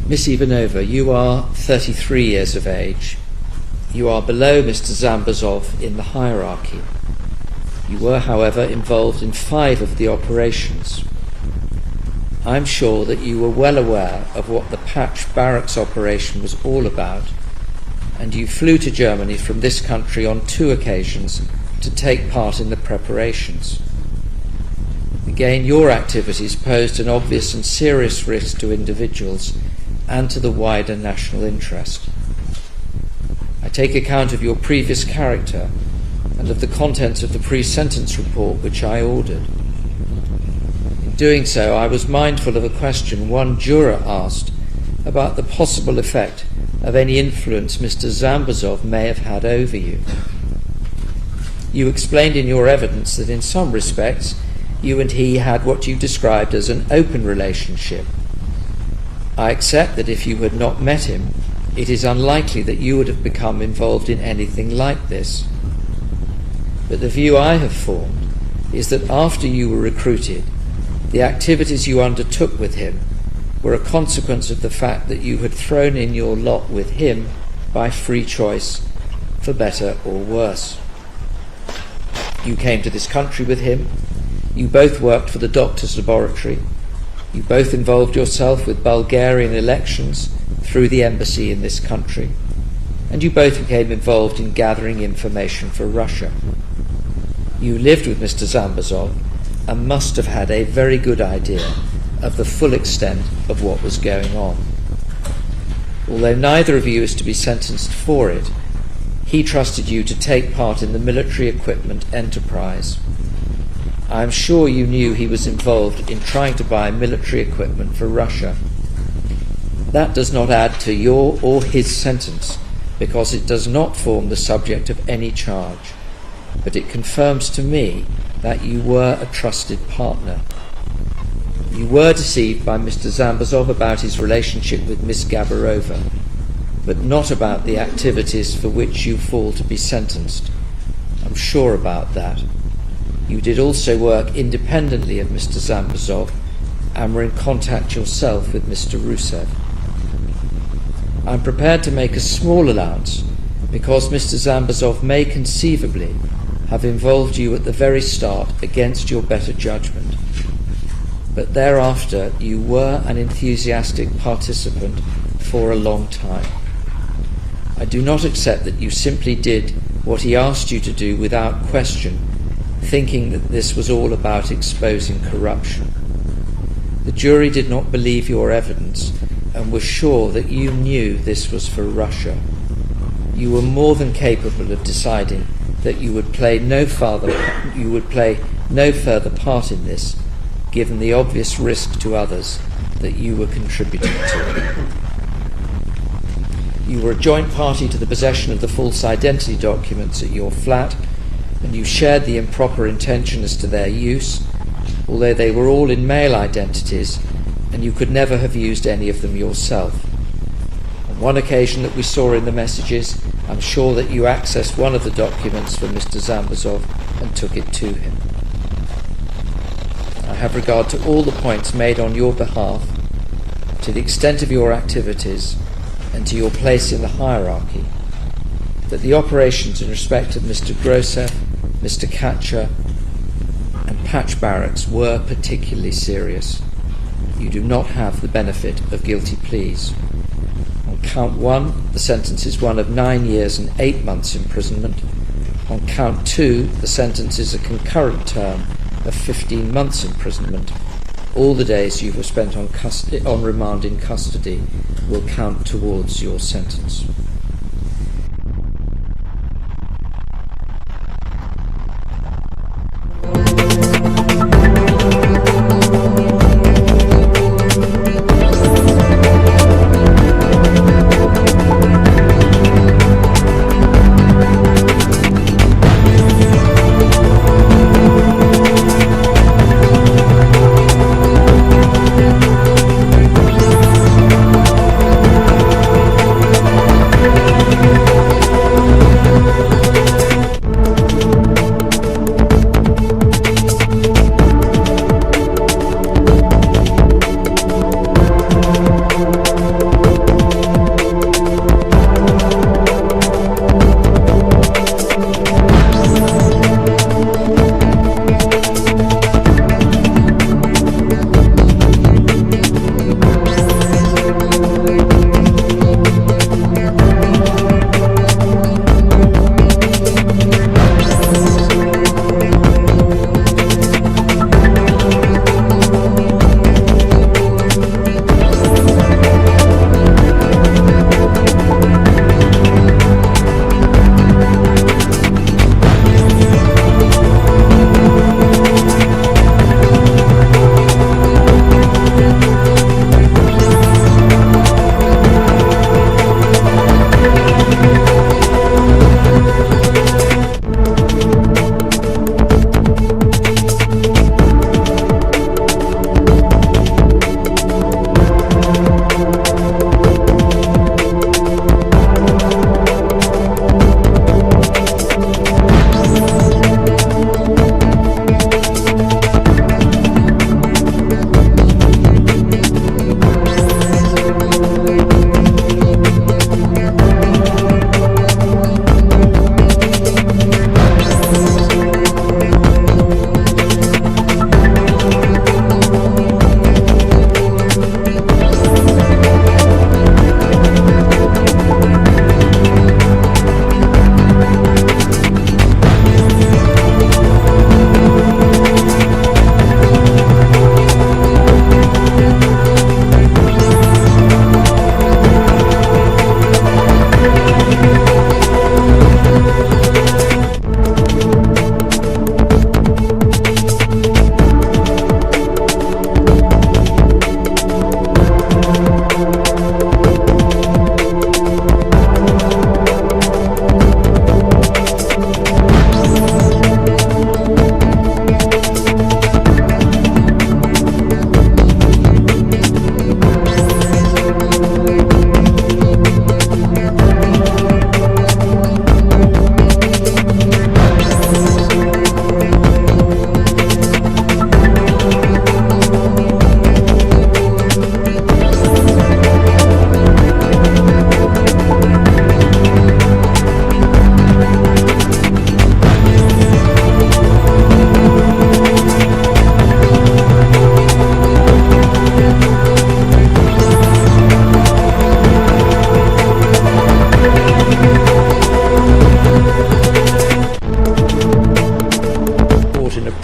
Miss Ivanova, you are 33 years of age. You are below Mr. Zambazov in the hierarchy. You were, however, involved in 5 of the operations. I'm sure that you were well aware of what the Patch Barracks operation was all about, and you flew to Germany from this country on 2 occasions to take part in the preparations. Again, your activities posed an obvious and serious risk to individuals and to the wider national interest. I take account of your previous character and of the contents of the pre-sentence report which I ordered. In doing so, I was mindful of a question one juror asked about the possible effect of any influence Mr. Zambazov may have had over you. You explained in your evidence that in some respects you and he had what you described as an open relationship. I accept that if you had not met him, it is unlikely that you would have become involved in anything like this. But the view I have formed is that after you were recruited, the activities you undertook with him were a consequence of the fact that you had thrown in your lot with him by free choice, for better or worse. You came to this country with him, you both worked for the doctor's laboratory, you both involved yourself with Bulgarian elections through the embassy in this country, and you both became involved in gathering information for Russia. You lived with Mr. Zambazov and must have had a very good idea of the full extent of what was going on. Although neither of you is to be sentenced for it, he trusted you to take part in the military equipment enterprise. I am sure you knew he was involved in trying to buy military equipment for Russia. That does not add to your or his sentence, because it does not form the subject of any charge, but it confirms to me that you were a trusted partner. You were deceived by Mr. Zambazov about his relationship with Miss Gabberova, but not about the activities for which you fall to be sentenced. I'm sure about that. You did also work independently of Mr. Zambazov and were in contact yourself with Mr. Rusev. I'm prepared to make a small allowance because Mr. Zambazov may conceivably have involved you at the very start against your better judgment. But thereafter you were an enthusiastic participant for a long time. I do not accept that you simply did what he asked you to do without question, thinking that this was all about exposing corruption. The jury did not believe your evidence and were sure that you knew this was for Russia. You were more than capable of deciding that you would play no further part in this, given the obvious risk to others that you were contributing to. You were a joint party to the possession of the false identity documents at your flat, and you shared the improper intention as to their use, although they were all in male identities and you could never have used any of them yourself. On one occasion that we saw in the messages, I'm sure that you accessed one of the documents for Mr. Zambazov and took it to him. I have regard to all the points made on your behalf, to the extent of your activities, and to your place in the hierarchy, that the operations in respect of Mr. Rusev, Mr. Katcher, and Patch Barracks were particularly serious. You do not have the benefit of guilty pleas. On count 1, the sentence is one of 9 years and 8 months imprisonment. On count 2, the sentence is a concurrent term of 15 months imprisonment. All the days you have spent on remand in custody will count towards your sentence.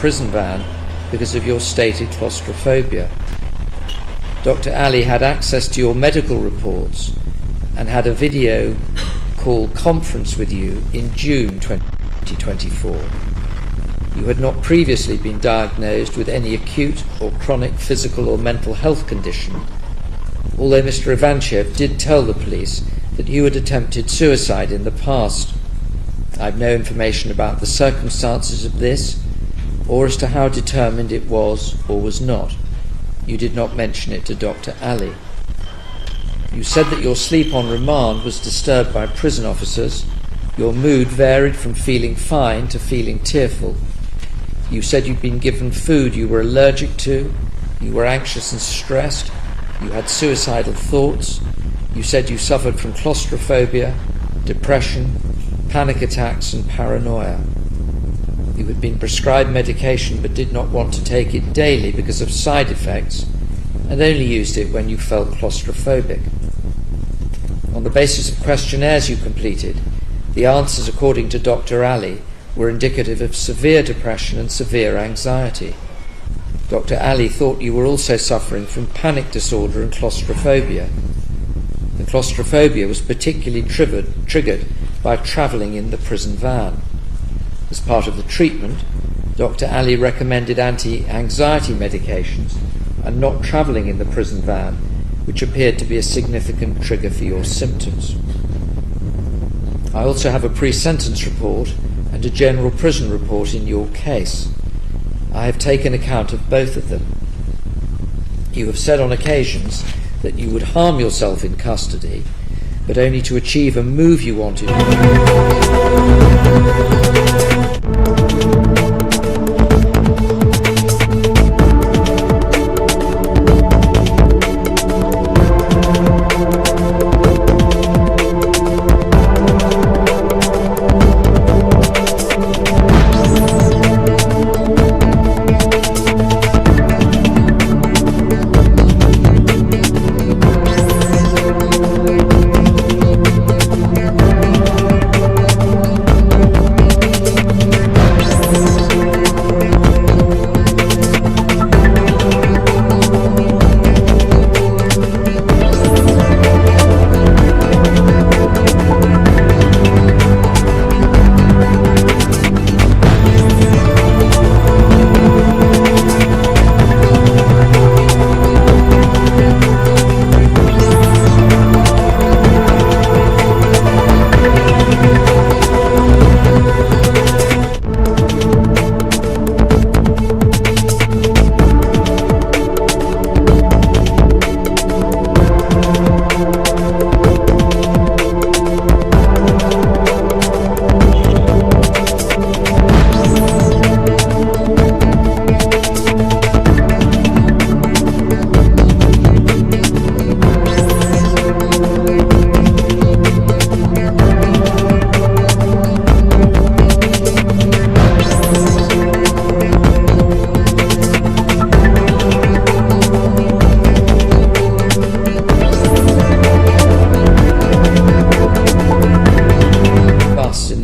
prison van because of your stated claustrophobia. Dr. Ali had access to your medical reports and had a video call conference with you in June 2024. You had not previously been diagnosed with any acute or chronic physical or mental health condition, although Mr. Ivanchev did tell the police that you had attempted suicide in the past. I have no information about the circumstances of this or as to how determined it was or was not. You did not mention it to Dr. Ali. You said that your sleep on remand was disturbed by prison officers. Your mood varied from feeling fine to feeling tearful. You said you'd been given food you were allergic to. You were anxious and stressed. You had suicidal thoughts. You said you suffered from claustrophobia, depression, panic attacks and paranoia. You had been prescribed medication but did not want to take it daily because of side effects and only used it when you felt claustrophobic. On the basis of questionnaires you completed, the answers according to Dr. Ali were indicative of severe depression and severe anxiety. Dr. Ali thought you were also suffering from panic disorder and claustrophobia. The claustrophobia was particularly triggered by travelling in the prison van. As part of the treatment, Dr. Ali recommended anti-anxiety medications and not travelling in the prison van, which appeared to be a significant trigger for your symptoms. I also have a pre-sentence report and a general prison report in your case. I have taken account of both of them. You have said on occasions that you would harm yourself in custody, but only to achieve a move you wanted.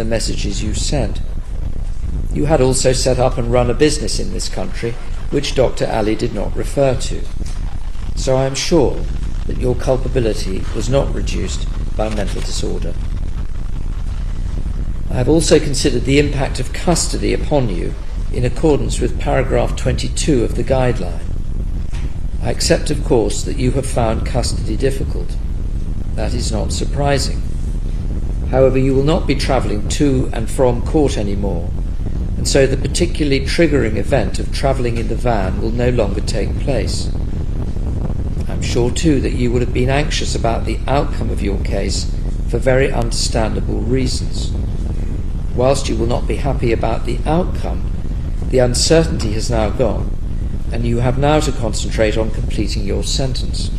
Messages you sent. You had also set up and run a business in this country which Dr. Ali did not refer to. So I am sure that your culpability was not reduced by mental disorder. I have also considered the impact of custody upon you in accordance with paragraph 22 of the guideline. I accept, of course, that you have found custody difficult. That is not surprising. However, you will not be travelling to and from court anymore, and so the particularly triggering event of travelling in the van will no longer take place. I'm sure too that you would have been anxious about the outcome of your case for very understandable reasons. Whilst you will not be happy about the outcome, the uncertainty has now gone, and you have now to concentrate on completing your sentence.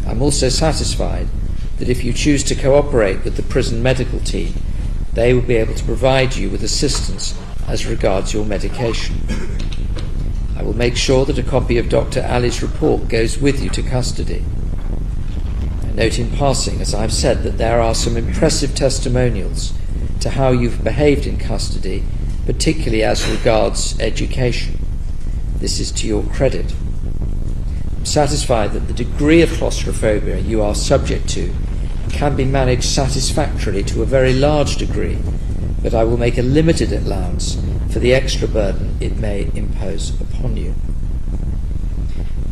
I'm also satisfied that if you choose to cooperate with the prison medical team, they will be able to provide you with assistance as regards your medication. I will make sure that a copy of Dr. Ali's report goes with you to custody. I note in passing, as I've said, that there are some impressive testimonials to how you've behaved in custody, particularly as regards education. This is to your credit. I'm satisfied that the degree of claustrophobia you are subject to can be managed satisfactorily to a very large degree, but I will make a limited allowance for the extra burden it may impose upon you.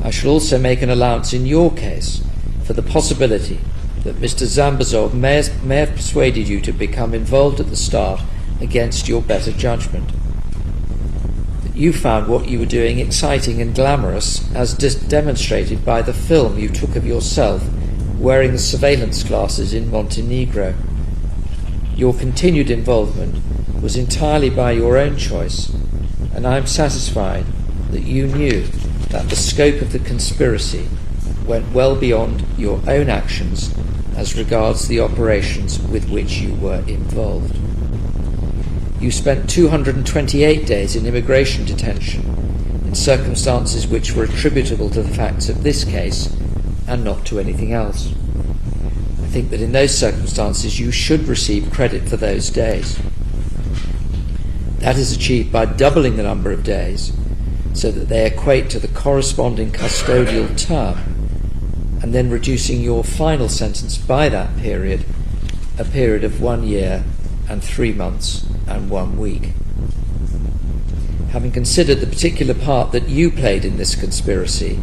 I shall also make an allowance in your case for the possibility that Mr. Zambazov may have persuaded you to become involved at the start against your better judgment, that You found what you were doing exciting and glamorous, as demonstrated by the film you took of yourself wearing the surveillance glasses in Montenegro. Your continued involvement was entirely by your own choice, and I am satisfied that you knew that the scope of the conspiracy went well beyond your own actions as regards the operations with which you were involved. You spent 228 days in immigration detention in circumstances which were attributable to the facts of this case and not to anything else. I think that in those circumstances you should receive credit for those days. That is achieved by doubling the number of days so that they equate to the corresponding custodial term, and then reducing your final sentence by that period, a period of 1 year and 3 months and 1 week. Having considered the particular part that you played in this conspiracy,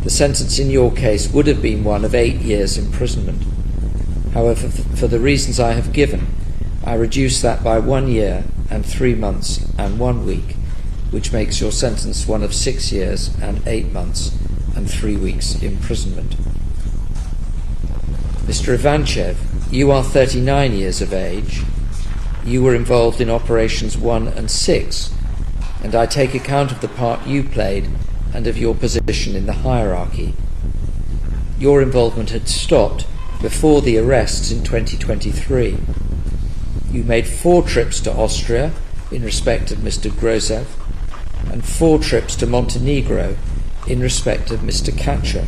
the sentence in your case would have been one of 8 years imprisonment. However, for the reasons I have given, I reduce that by 1 year and 3 months and 1 week, which makes your sentence one of 6 years and 8 months and 3 weeks imprisonment. Mr. Ivanchev, you are 39 years of age. You were involved in operations 1 and 6, and I take account of the part you played and of your position in the hierarchy. Your involvement had stopped before the arrests in 2023. You made 4 trips to Austria in respect of Mr. Rusev and 4 trips to Montenegro in respect of Mr. Katcher.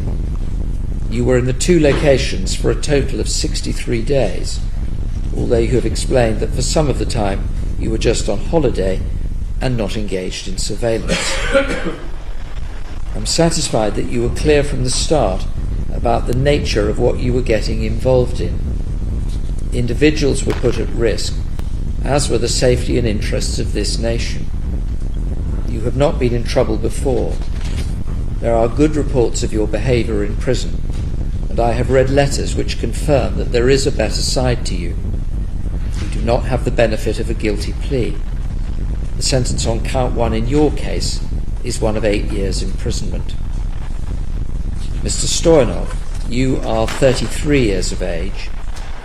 You were in the 2 locations for a total of 63 days, although you have explained that for some of the time you were just on holiday and not engaged in surveillance. I'm satisfied that you were clear from the start about the nature of what you were getting involved in. Individuals were put at risk, as were the safety and interests of this nation. You have not been in trouble before. There are good reports of your behaviour in prison, and I have read letters which confirm that there is a better side to you. You do not have the benefit of a guilty plea. The sentence on count 1 in your case is one of 8 years imprisonment. Mr. Stoenov, you are 33 years of age.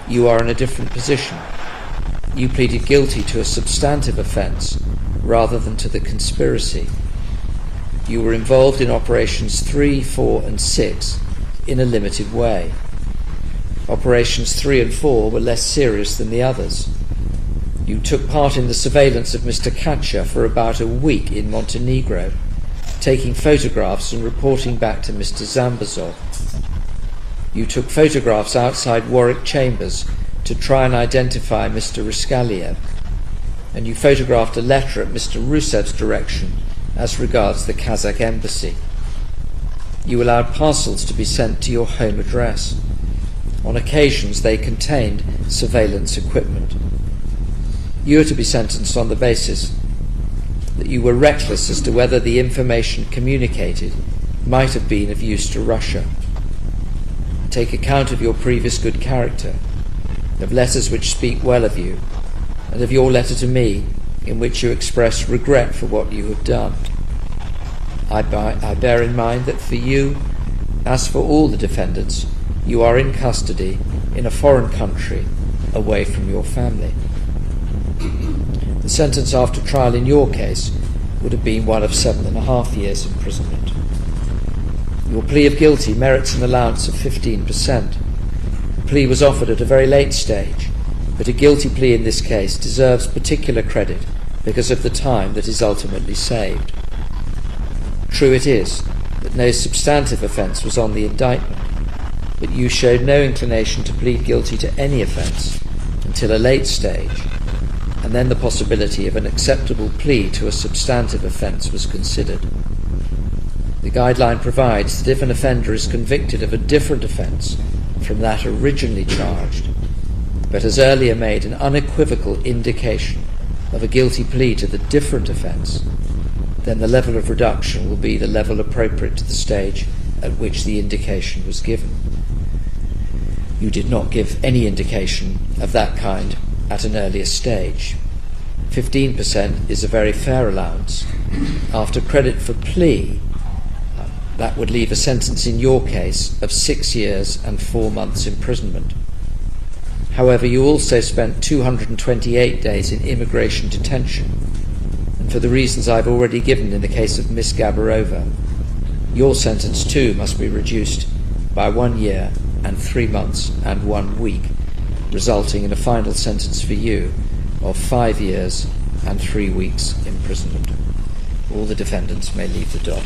You are in a different position. You pleaded guilty to a substantive offence rather than to the conspiracy. You were involved in operations 3, 4 and 6 in a limited way. Operations 3 and 4 were less serious than the others. You took part in the surveillance of Mr. Katcher for about a week in Montenegro, taking photographs and reporting back to Mr. Zambazov. You took photographs outside Warwick Chambers to try and identify Mr. Riskaliev, and you photographed a letter at Mr. Rusev's direction as regards the Kazakh embassy. You allowed parcels to be sent to your home address. On occasions they contained surveillance equipment. You are to be sentenced on the basis that you were reckless as to whether the information communicated might have been of use to Russia. Take account of your previous good character, of letters which speak well of you, and of your letter to me in which you express regret for what you have done. I bear in mind that for you, as for all the defendants, you are in custody in a foreign country, away from your family. The sentence after trial in your case would have been one of 7.5 years imprisonment. Your plea of guilty merits an allowance of 15%. The plea was offered at a very late stage, but a guilty plea in this case deserves particular credit because of the time that is ultimately saved. True it is that no substantive offence was on the indictment, but you showed no inclination to plead guilty to any offence until a late stage, and then the possibility of an acceptable plea to a substantive offence was considered. The guideline provides that if an offender is convicted of a different offence from that originally charged, but has earlier made an unequivocal indication of a guilty plea to the different offence, then the level of reduction will be the level appropriate to the stage at which the indication was given. You did not give any indication of that kind at an earlier stage. 15% is a very fair allowance. After credit for plea, that would leave a sentence in your case of 6 years and 4 months imprisonment. However, you also spent 228 days in immigration detention, and for the reasons I've already given in the case of Miss Gabberova, your sentence too must be reduced by 1 year and 3 months and 1 week, resulting in a final sentence for you of 5 years and 3 weeks imprisonment. All the defendants may leave the dock.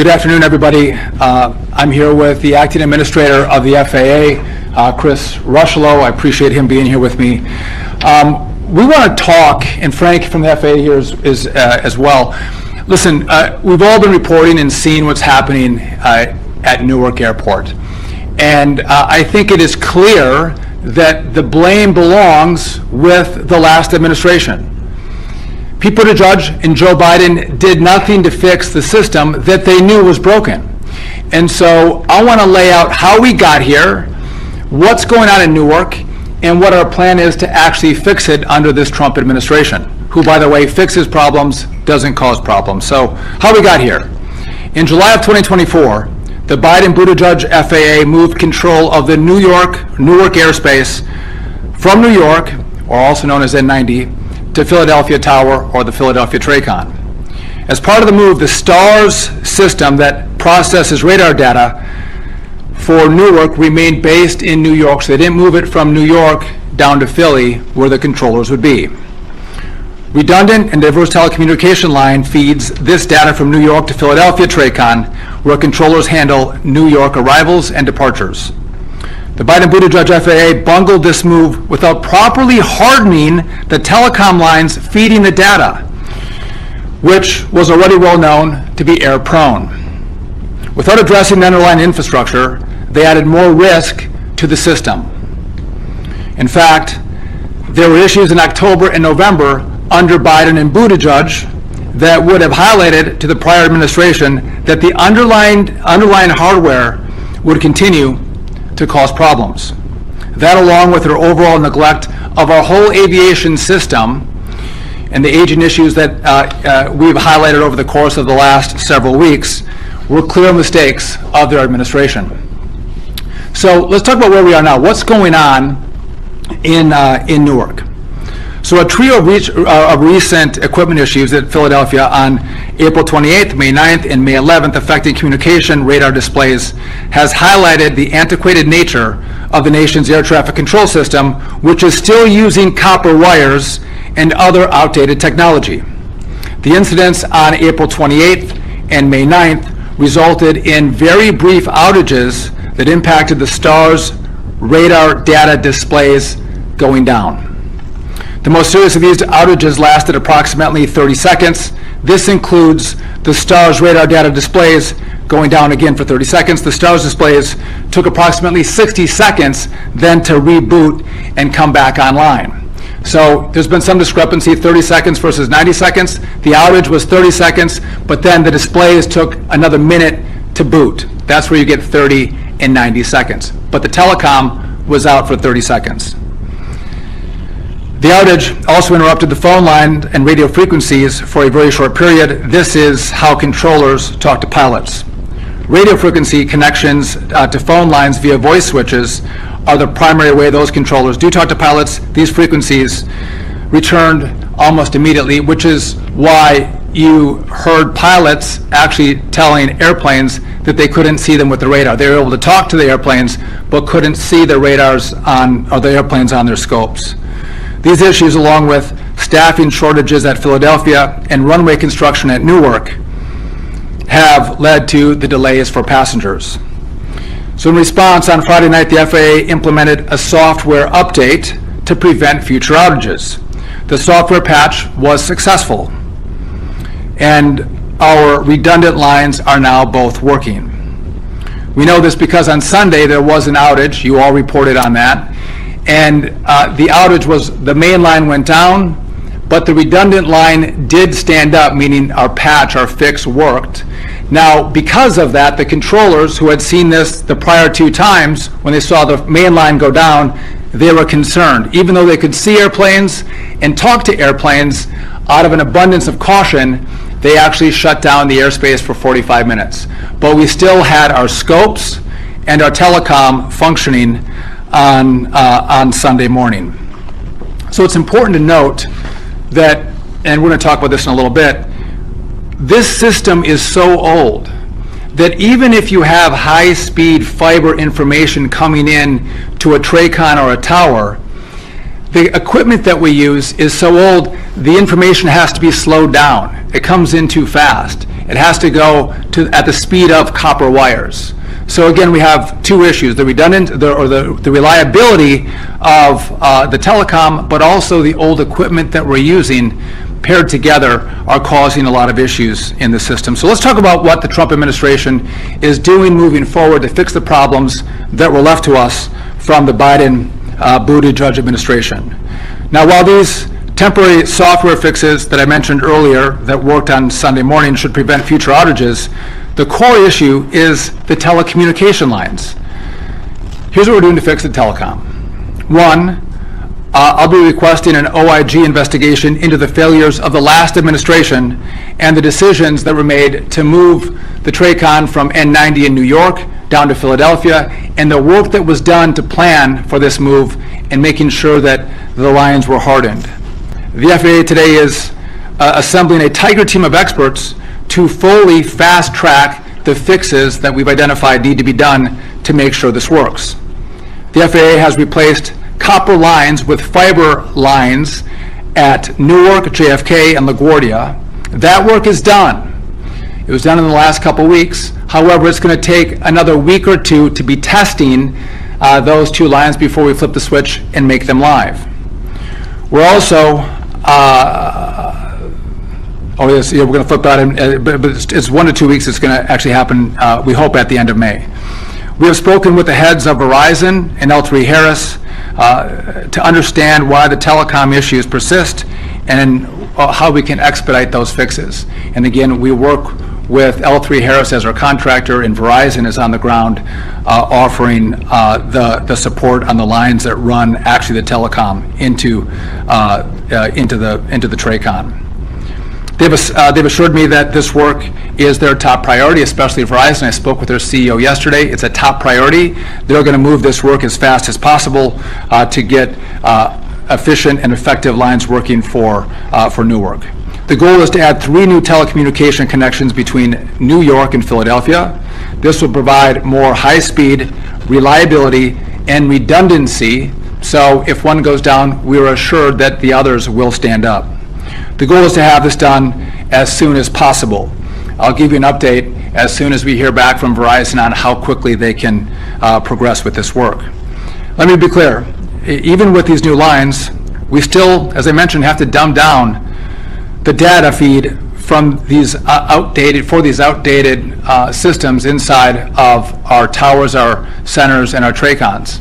Good afternoon, everybody. I'm here with the acting administrator of the FAA, Chris Rushlow. I appreciate him being here with me. We want to talk, and Frank from the FAA here is as well. Listen, we've all been reporting and seeing what's happening at Newark Airport. And I think it is clear that the blame belongs with the last administration. Pete Buttigieg and Joe Biden did nothing to fix the system that they knew was broken. And so I want to lay out how we got here, what's going on in Newark, and what our plan is to actually fix it under this Trump administration, who, by the way, fixes problems, doesn't cause problems. So how we got here. In July of 2024, the Biden-Buttigieg FAA moved control of the Newark airspace from New York, or also known as N90, to Philadelphia Tower or the Philadelphia TRACON. As part of the move, the STARS system that processes radar data for Newark remained based in New York, so they didn't move it from New York down to Philly where the controllers would be. Redundant and diverse telecommunication line feeds this data from New York to Philadelphia TRACON, where controllers handle New York arrivals and departures. The Biden-Buttigieg FAA bungled this move without properly hardening the telecom lines feeding the data, which was already well known to be error-prone. Without addressing the underlying infrastructure, they added more risk to the system. In fact, there were issues in October and November under Biden and Buttigieg that would have highlighted to the prior administration that the underlying hardware would continue to cause problems. That, along with their overall neglect of our whole aviation system and the aging issues that we've highlighted over the course of the last several weeks, were clear mistakes of their administration. So let's talk about where we are now. What's going on in Newark? So a trio of recent equipment issues at Philadelphia on April 28th, May 9th, and May 11th affecting communication radar displays has highlighted the antiquated nature of the nation's air traffic control system, which is still using copper wires and other outdated technology. The incidents on April 28th and May 9th resulted in very brief outages that impacted the STARS radar data displays going down. The most serious of these outages lasted approximately 30 seconds. This includes the STARS radar data displays going down again for 30 seconds. The STARS displays took approximately 60 seconds then to reboot and come back online. So there's been some discrepancy, 30 seconds versus 90 seconds. The outage was 30 seconds, but then the displays took another minute to boot. That's where you get 30 and 90 seconds. But the telecom was out for 30 seconds. The outage also interrupted the phone line and radio frequencies for a very short period. This is how controllers talk to pilots. Radio frequency connections to phone lines via voice switches are the primary way those controllers do talk to pilots. These frequencies returned almost immediately, which is why you heard pilots actually telling airplanes that they couldn't see them with the radar. They were able to talk to the airplanes, but couldn't see the radars or the airplanes on their scopes. These issues, along with staffing shortages at Philadelphia and runway construction at Newark, have led to the delays for passengers. So in response, on Friday night, the FAA implemented a software update to prevent future outages. The software patch was successful, and our redundant lines are now both working. We know this because on Sunday there was an outage. You all reported on that. And the outage was the main line went down, but the redundant line did stand up, meaning our patch, our fix worked. Now, because of that, the controllers who had seen this the prior two times, when they saw the main line go down, they were concerned. Even though they could see airplanes and talk to airplanes, out of an abundance of caution, they actually shut down the airspace for 45 minutes. But we still had our scopes and our telecom functioning on Sunday morning. So it's important to note that, and we're going to talk about this in a little bit, this system is so old that even if you have high-speed fiber information coming in to a TRACON or a tower, the equipment that we use is so old, the information has to be slowed down. It comes in too fast. It has to go at the speed of copper wires. So again, we have two issues: the the reliability of the telecom, but also the old equipment that we're using paired together are causing a lot of issues in the system. So let's talk about what the Trump administration is doing moving forward to fix the problems that were left to us from the Biden-Buttigieg administration. Now, while these temporary software fixes that I mentioned earlier that worked on Sunday morning should prevent future outages, the core issue is the telecommunication lines. Here's what we're doing to fix the telecom. One, I'll be requesting an OIG investigation into the failures of the last administration and the decisions that were made to move the TRACON from N90 in New York down to Philadelphia, and the work that was done to plan for this move and making sure that the lines were hardened. The FAA today is assembling a tiger team of experts to fully fast-track the fixes that we've identified need to be done to make sure this works. The FAA has replaced copper lines with fiber lines at Newark, JFK, and LaGuardia. That work is done. It was done in the last couple weeks. However, it's going to take another week or two to be testing those two lines before we flip the switch and make them live. We're also, we're going to flip that in, but it's 1 to 2 weeks. It's going to actually happen, we hope, at the end of May. We have spoken with the heads of Verizon and L3Harris to understand why the telecom issues persist and how we can expedite those fixes. And again, we work with L3Harris as our contractor, and Verizon is on the ground offering the support on the lines that run actually the telecom into the TRACON. They've assured me that this work is their top priority, especially Verizon. I spoke with their CEO yesterday. It's a top priority. They're going to move this work as fast as possible to get efficient and effective lines working for Newark. The goal is to add 3 new telecommunication connections between New York and Philadelphia. This will provide more high-speed, reliability, and redundancy, so if one goes down, we are assured that the others will stand up. The goal is to have this done as soon as possible. I'll give you an update as soon as we hear back from Verizon on how quickly they can progress with this work. Let me be clear, even with these new lines, we still, as I mentioned, have to dumb down the data feed from these outdated systems inside of our towers, our centers, and our TRACONs.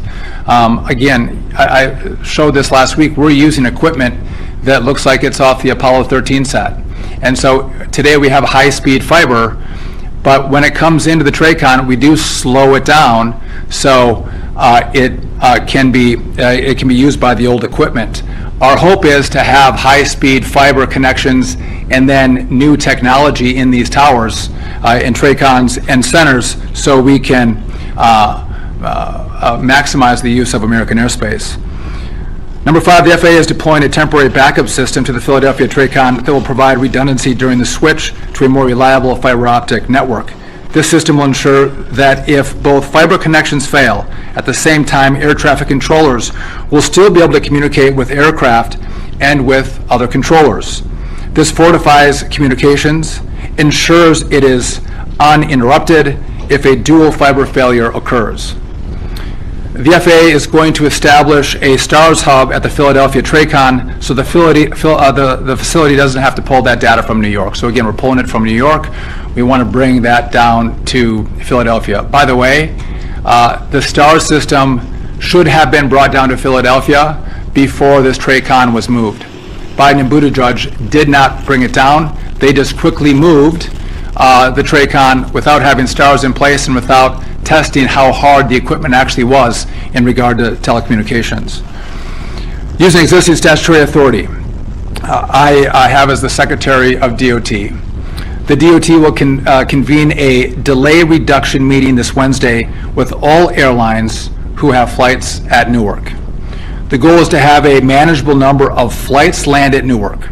Again, I showed this last week. We're using equipment that looks like it's off the Apollo 13 set. And so today we have high-speed fiber, but when it comes into the TRACON, we do slow it down so it can be used by the old equipment. Our hope is to have high-speed fiber connections and then new technology in these towers, in TRACONs and centers, so we can maximize the use of American airspace. Number 5, the FAA is deploying a temporary backup system to the Philadelphia TRACON that will provide redundancy during the switch to a more reliable fiber optic network. This system will ensure that if both fiber connections fail, at the same time air traffic controllers will still be able to communicate with aircraft and with other controllers. This fortifies communications, ensures it is uninterrupted if a dual fiber failure occurs. The FAA is going to establish a STARS hub at the Philadelphia TRACON so the facility doesn't have to pull that data from New York. So again, we're pulling it from New York. We want to bring that down to Philadelphia. By the way, the STARS system should have been brought down to Philadelphia before this TRACON was moved. Biden and Buttigieg did not bring it down. They just quickly moved the TRACON without having STARS in place and without testing how hard the equipment actually was in regard to telecommunications. Using existing statutory authority, I have as the Secretary of DOT. The DOT will convene a delay reduction meeting this Wednesday with all airlines who have flights at Newark. The goal is to have a manageable number of flights land at Newark.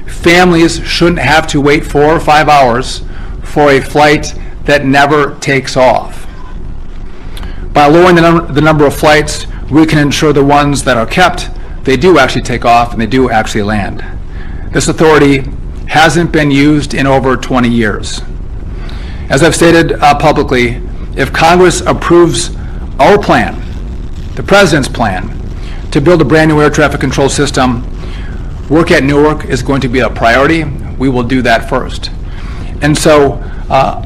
Families shouldn't have to wait 4 or 5 hours for a flight that never takes off. By lowering the number of flights, we can ensure the ones that are kept, they do actually take off and they do actually land. This authority hasn't been used in over 20 years. As I've stated publicly, if Congress approves our plan, the President's plan, to build a brand new air traffic control system, work at Newark is going to be a priority. We will do that first. And so,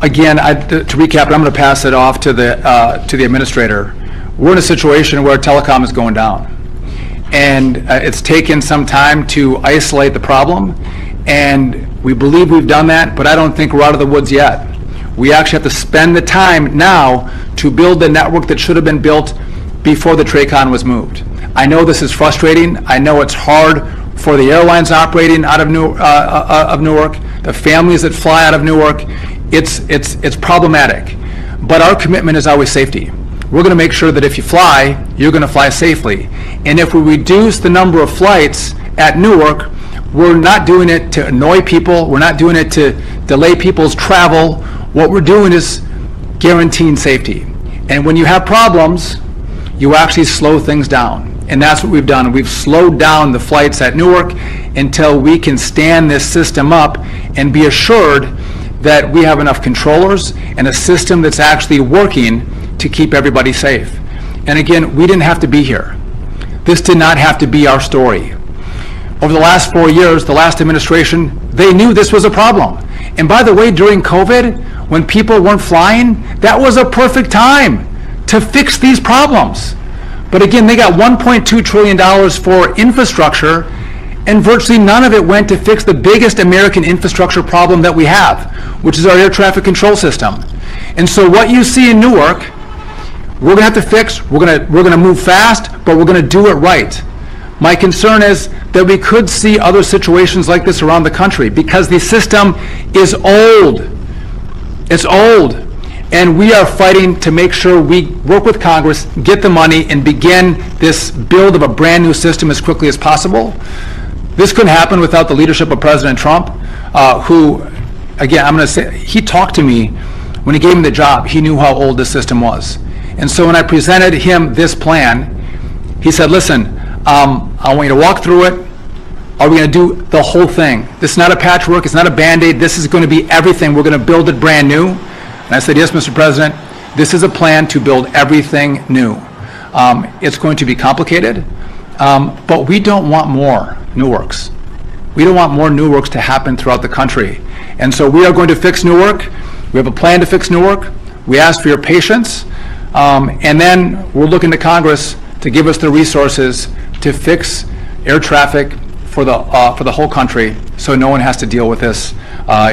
again, to recap, I'm going to pass it off to the administrator. We're in a situation where telecom is going down. And it's taken some time to isolate the problem. And we believe we've done that, but I don't think we're out of the woods yet. We actually have to spend the time now to build the network that should have been built before the TRACON was moved. I know this is frustrating. I know it's hard for the airlines operating out of Newark, the families that fly out of Newark. It's problematic. But our commitment is always safety. We're going to make sure that if you fly, you're going to fly safely. And if we reduce the number of flights at Newark, we're not doing it to annoy people. We're not doing it to delay people's travel. What we're doing is guaranteeing safety. And when you have problems, you actually slow things down. And that's what we've done. We've slowed down the flights at Newark until we can stand this system up and be assured that we have enough controllers and a system that's actually working to keep everybody safe. And again, we didn't have to be here. This did not have to be our story. Over the last 4 years, the last administration, they knew this was a problem. And by the way, during COVID, when people weren't flying, that was a perfect time to fix these problems. But again, they got $1.2 trillion for infrastructure, and virtually none of it went to fix the biggest American infrastructure problem that we have, which is our air traffic control system. And so what you see in Newark, we're going to have to fix. We're going to move fast, but we're going to do it right. My concern is that we could see other situations like this around the country because the system is old. It's old. And we are fighting to make sure we work with Congress, get the money, and begin this build of a brand new system as quickly as possible. This couldn't happen without the leadership of President Trump, who, again, I'm going to say, he talked to me when he gave me the job. He knew how old this system was. And so when I presented him this plan, he said, listen, I want you to walk through it. Are we going to do the whole thing? This is not a patchwork. It's not a Band-Aid. This is going to be everything. We're going to build it brand new. And I said, yes, Mr. President, this is a plan to build everything new. It's going to be complicated, but we don't want more Newarks. We don't want more Newarks to happen throughout the country. And so we are going to fix Newark. We have a plan to fix Newark. We ask for your patience. And then we're looking to Congress to give us the resources to fix air traffic for the whole country so no one has to deal with this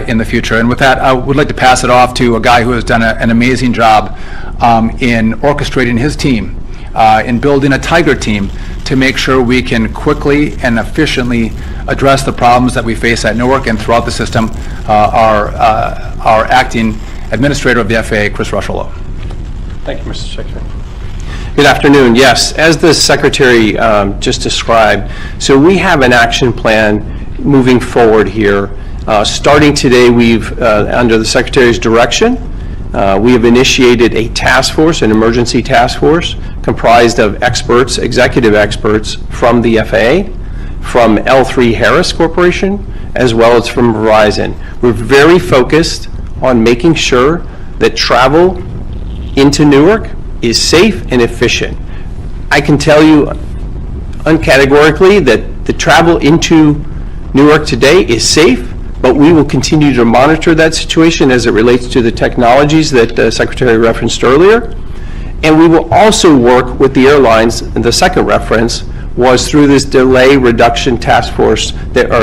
in the future. And with that, I would like to pass it off to a guy who has done an amazing job in orchestrating his team, in building a Tiger team to make sure we can quickly and efficiently address the problems that we face at Newark and throughout the system. Our acting administrator of the FAA, Chris Rushlow. Thank you, Mr. Secretary. Good afternoon. Yes, as the Secretary just described, so we have an action plan moving forward here. Starting today, we've, under the Secretary's direction, we have initiated a task force, an emergency task force, comprised of experts, executive experts from the FAA, from L3 Harris Corporation, as well as from Verizon. We're very focused on making sure that travel into Newark is safe and efficient. I can tell you uncategorically that the travel into Newark today is safe, but we will continue to monitor that situation as it relates to the technologies that the Secretary referenced earlier. And we will also work with the airlines, and the second reference was through this delay reduction task force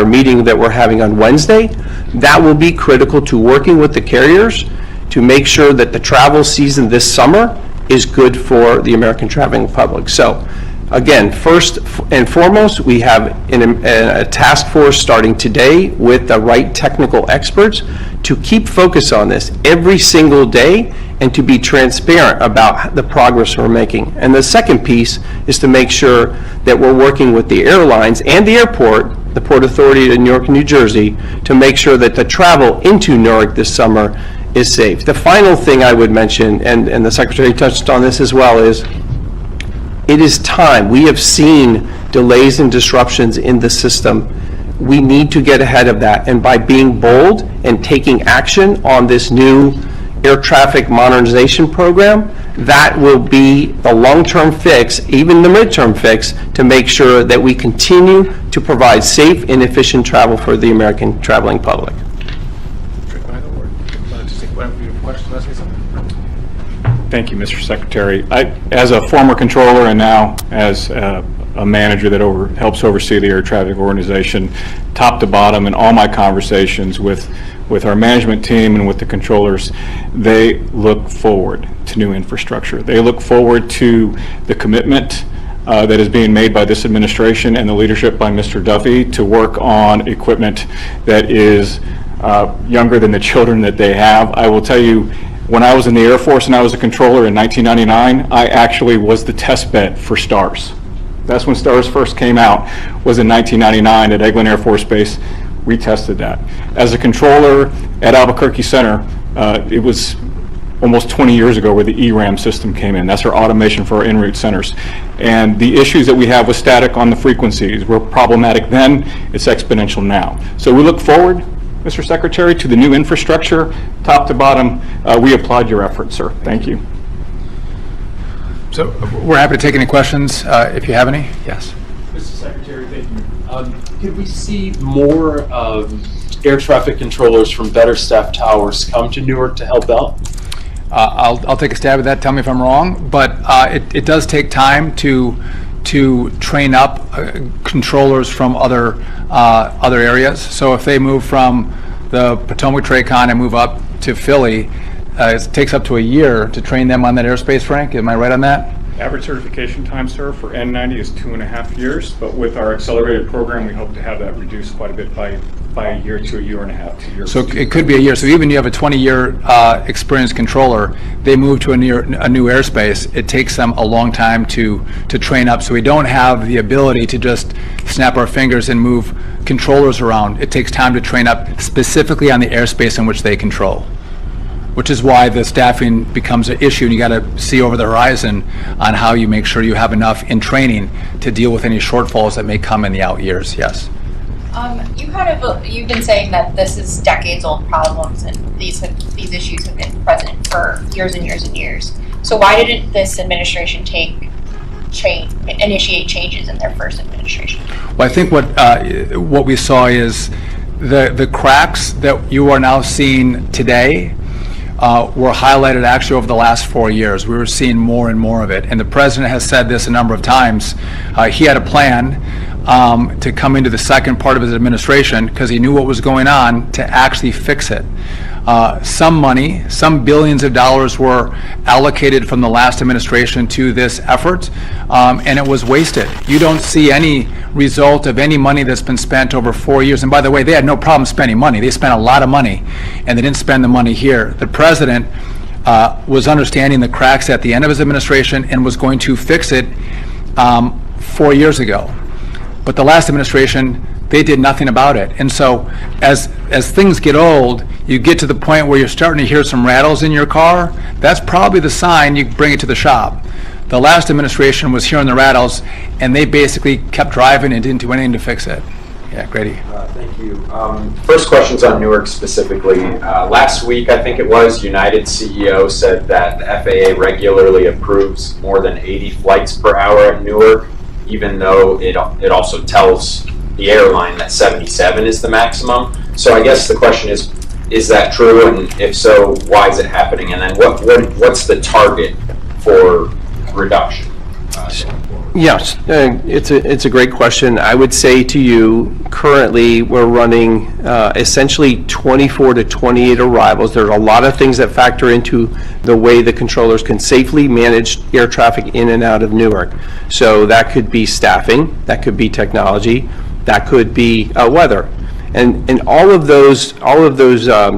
meeting that we're having on Wednesday. That will be critical to working with the carriers to make sure that the travel season this summer is good for the American traveling public. So again, first and foremost, we have a task force starting today with the right technical experts to keep focus on this every single day and to be transparent about the progress we're making. And the second piece is to make sure that we're working with the airlines and the airport, the Port Authority of New York and New Jersey, to make sure that the travel into Newark this summer is safe. The final thing I would mention, and the Secretary touched on this as well, is it is time. We have seen delays and disruptions in the system. We need to get ahead of that, and by being bold and taking action on this new air traffic modernization program. That will be the long-term fix, even the midterm fix, to make sure that we continue to provide safe and efficient travel for the American traveling public. Thank you, Mr. Secretary. As a former controller and now as a manager that helps oversee the air traffic organization, top to bottom, in all my conversations with our management team and with the controllers, they look forward to new infrastructure. They look forward to the commitment that is being made by this administration and the leadership by Mr. Duffy to work on equipment that is younger than the children that they have. I will tell you, when I was in the Air Force and I was a controller in 1999, I actually was the test bed for STARS. That's when STARS first came out, was in 1999 at Eglin Air Force Base. We tested that. As a controller at Albuquerque Center, it was almost 20 years ago where the ERAM system came in. That's our automation for our en route centers. And the issues that we have with static on the frequencies were problematic then, it's exponential now. So we look forward, Mr. Secretary, to the new infrastructure, top to bottom. We applaud your efforts, sir. Thank you. So we're happy to take any questions if you have any. Yes. Mr. Secretary, thank you. Could we see more air traffic controllers from better staffed towers come to Newark to help out? I'll take a stab at that. Tell me if I'm wrong, but it does take time to train up controllers from other areas. So if they move from the Potomac Tracon and move up to Philly, it takes up to a year to train them on that airspace, Frank. Am I right on that? Average certification time, sir, for N90 is 2.5 years, but with our accelerated program, we hope to have that reduced quite a bit by a year to a year and a half, 2 years. So it could be a year. So even you have a 20-year experienced controller, they move to a new airspace. It takes them a long time to train up. So we don't have the ability to just snap our fingers and move controllers around. It takes time to train up specifically on the airspace in which they control, which is why the staffing becomes an issue, and you got to see over the horizon on how you make sure you have enough in training to deal with any shortfalls that may come in the out years. Yes. You've been saying that this is decades-old problems, and these issues have been present for years and years and years. So why didn't this administration initiate changes in their first administration? Well, I think what we saw is the cracks that you are now seeing today were highlighted actually over the last 4 years. We were seeing more and more of it. And the president has said this a number of times. He had a plan to come into the second part of his administration because he knew what was going on to actually fix it. Some money, some billions of dollars were allocated from the last administration to this effort, and it was wasted. You don't see any result of any money that's been spent over 4 years. And by the way, they had no problem spending money. They spent a lot of money, and they didn't spend the money here. The president was understanding the cracks at the end of his administration and was going to fix it 4 years ago. But the last administration, they did nothing about it. And so as things get old, you get to the point where you're starting to hear some rattles in your car. That's probably the sign you bring it to the shop. The last administration was hearing the rattles, and they basically kept driving and didn't do anything to fix it. Yeah, Grady. Thank you. First question's on Newark specifically. Last week, I think it was, United CEO said that the FAA regularly approves more than 80 flights per hour at Newark, even though it also tells the airline that 77 is the maximum. So I guess the question is that true? And if so, why is it happening? And then what's the target for reduction? Yes, it's a great question. I would say to you, currently we're running essentially 24 to 28 arrivals. There's a lot of things that factor into the way the controllers can safely manage air traffic in and out of Newark. So that could be staffing, that could be technology, that could be weather. And all of those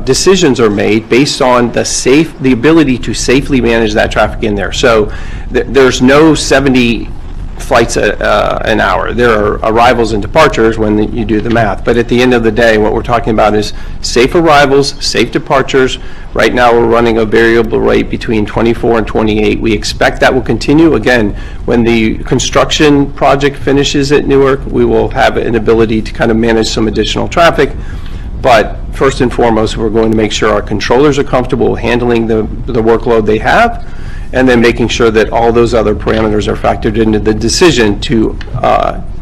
decisions are made based on the ability to safely manage that traffic in there. So there's no 70 flights an hour. There are arrivals and departures when you do the math. But at the end of the day, what we're talking about is safe arrivals, safe departures. Right now, we're running a variable rate between 24 and 28. We expect that will continue. Again, when the construction project finishes at Newark, we will have an ability to kind of manage some additional traffic. But first and foremost, we're going to make sure our controllers are comfortable handling the workload they have, and then making sure that all those other parameters are factored into the decision to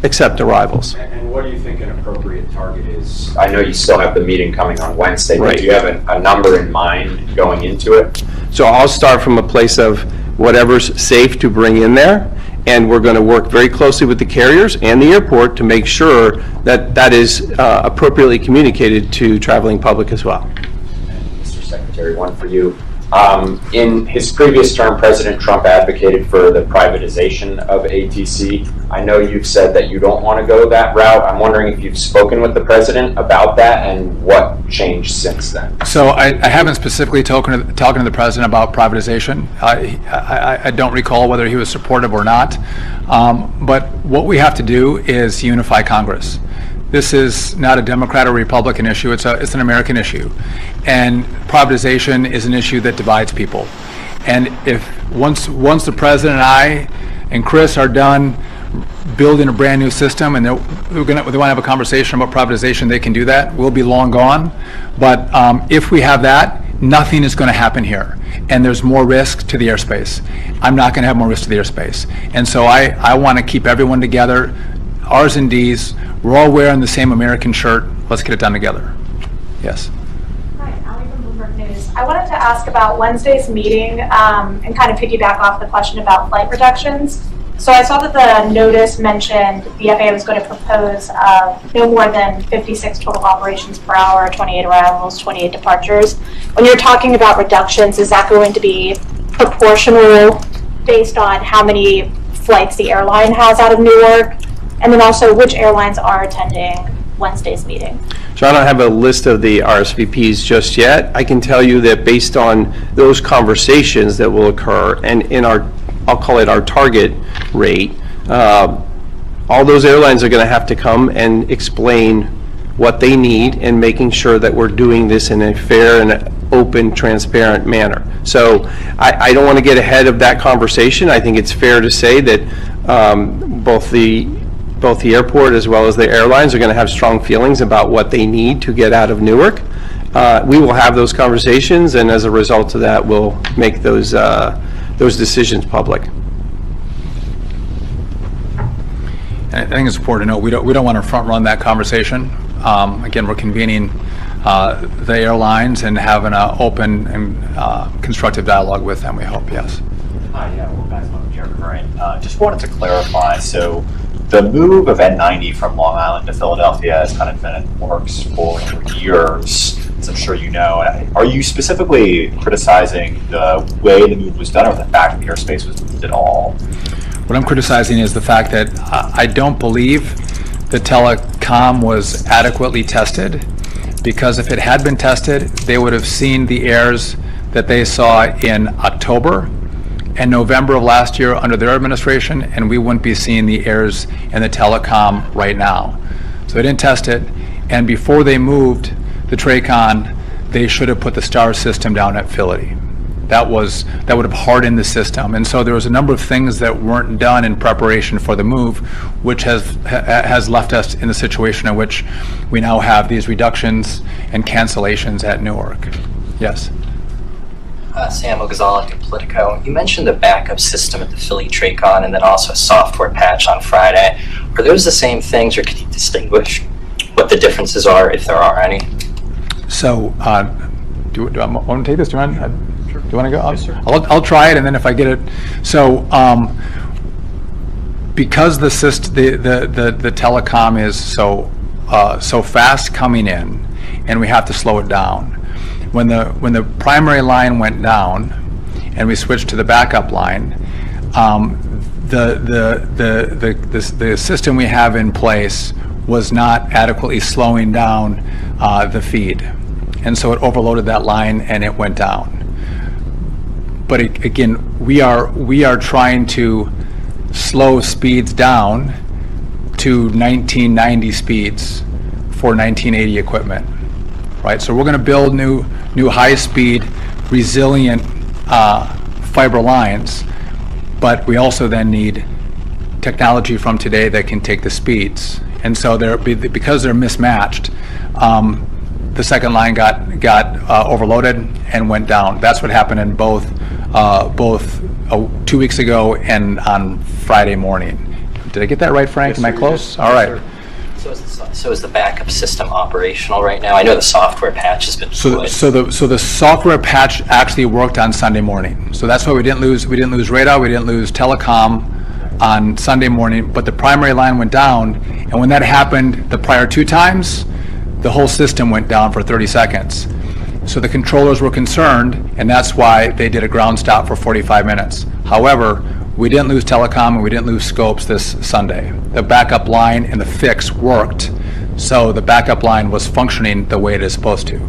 accept arrivals. And what do you think an appropriate target is? I know you still have the meeting coming on Wednesday, but Right. do you have a number in mind going into it? So I'll start from a place of whatever's safe to bring in there, and we're going to work very closely with the carriers and the airport to make sure that that is appropriately communicated to traveling public as well. Mr. Secretary, one for you. In his previous term, President Trump advocated for the privatization of ATC. I know you've said that you don't want to go that route. I'm wondering if you've spoken with the president about that and what changed since then. So I haven't specifically talking to the president about privatization. I don't recall whether he was supportive or not. But what we have to do is unify Congress. This is not a Democrat or Republican issue, it's an American issue. And privatization is an issue that divides people. And if once the president and I and Chris are done building a brand new system and they want to have a conversation about privatization, they can do that. We'll be long gone. But if we have that, nothing is going to happen here. And there's more risk to the airspace. I'm not going to have more risk to the airspace. And so I want to keep everyone together, R's and D's. We're all wearing the same American shirt. Let's get it done together. Yes. Hi, Ali from Bloomberg News. I wanted to ask about Wednesday's meeting and kind of piggyback off the question about flight reductions. So I saw that the notice mentioned the FAA was going to propose no more than 56 total operations per hour, 28 arrivals, 28 departures. When you're talking about reductions, is that going to be proportional based on how many flights the airline has out of Newark? And then also, which airlines are attending Wednesday's meeting? So I don't have a list of the RSVPs just yet. I can tell you that based on those conversations that will occur, and in our, I'll call it our target rate, all those airlines are going to have to come and explain what they need and making sure that we're doing this in a fair and open, transparent manner. So I don't want to get ahead of that conversation. I think it's fair to say that both the airport as well as the airlines are going to have strong feelings about what they need to get out of Newark. We will have those conversations, and as a result of that, we'll make those decisions public. And I think it's important to note we don't want to front run that conversation. Again, we're convening the airlines and having an open and constructive dialogue with them, we hope. Yes. Hi, yeah, well, guys, I'm Jared Curran. Just wanted to clarify, so the move of N90 from Long Island to Philadelphia has kind of been in works for years, as I'm sure you know. Are you specifically criticizing the way the move was done, or the fact that the airspace was moved at all? What I'm criticizing is the fact that I don't believe the telecom was adequately tested, because if it had been tested, they would have seen the errors that they saw in October and November of last year under their administration, and we wouldn't be seeing the errors in the telecom right now. So they didn't test it, and before they moved the TRACON, they should have put the STAR system down at Philly. That would have hardened the system. And so there was a number of things that weren't done in preparation for the move, which has left us in the situation in which we now have these reductions and cancellations at Newark. Yes. Sam Ogazalik at Politico. You mentioned the backup system at the Philly TRACON and then also a software patch on Friday. Are those the same things, or can you distinguish what the differences are, if there are any? So, do I want to take this? Do you want to go? I'll try it, and then if I get it. So, because the telecom is so fast coming in, and we have to slow it down. When the primary line went down and we switched to the backup line, the system we have in place was not adequately slowing down the feed, and so it overloaded that line and it went down. But again, we are trying to slow speeds down to 1990 speeds for 1980 equipment. Right, so we're going to build new high-speed, resilient fiber lines, but we also then need technology from today that can take the speeds. And so because they're mismatched, the second line got overloaded and went down. That's what happened in both 2 weeks ago and on Friday morning. Did I get that right, Frank? Am I close? All right. So is the backup system operational right now? I know the software patch has been deployed. So the software patch actually worked on Sunday morning. So that's why we didn't lose radar, we didn't lose telecom on Sunday morning, but the primary line went down, and when that happened the prior 2 times, the whole system went down for 30 seconds. So the controllers were concerned, and that's why they did a ground stop for 45 minutes. However, we didn't lose telecom and we didn't lose scopes this Sunday. The backup line and the fix worked, so the backup line was functioning the way it is supposed to.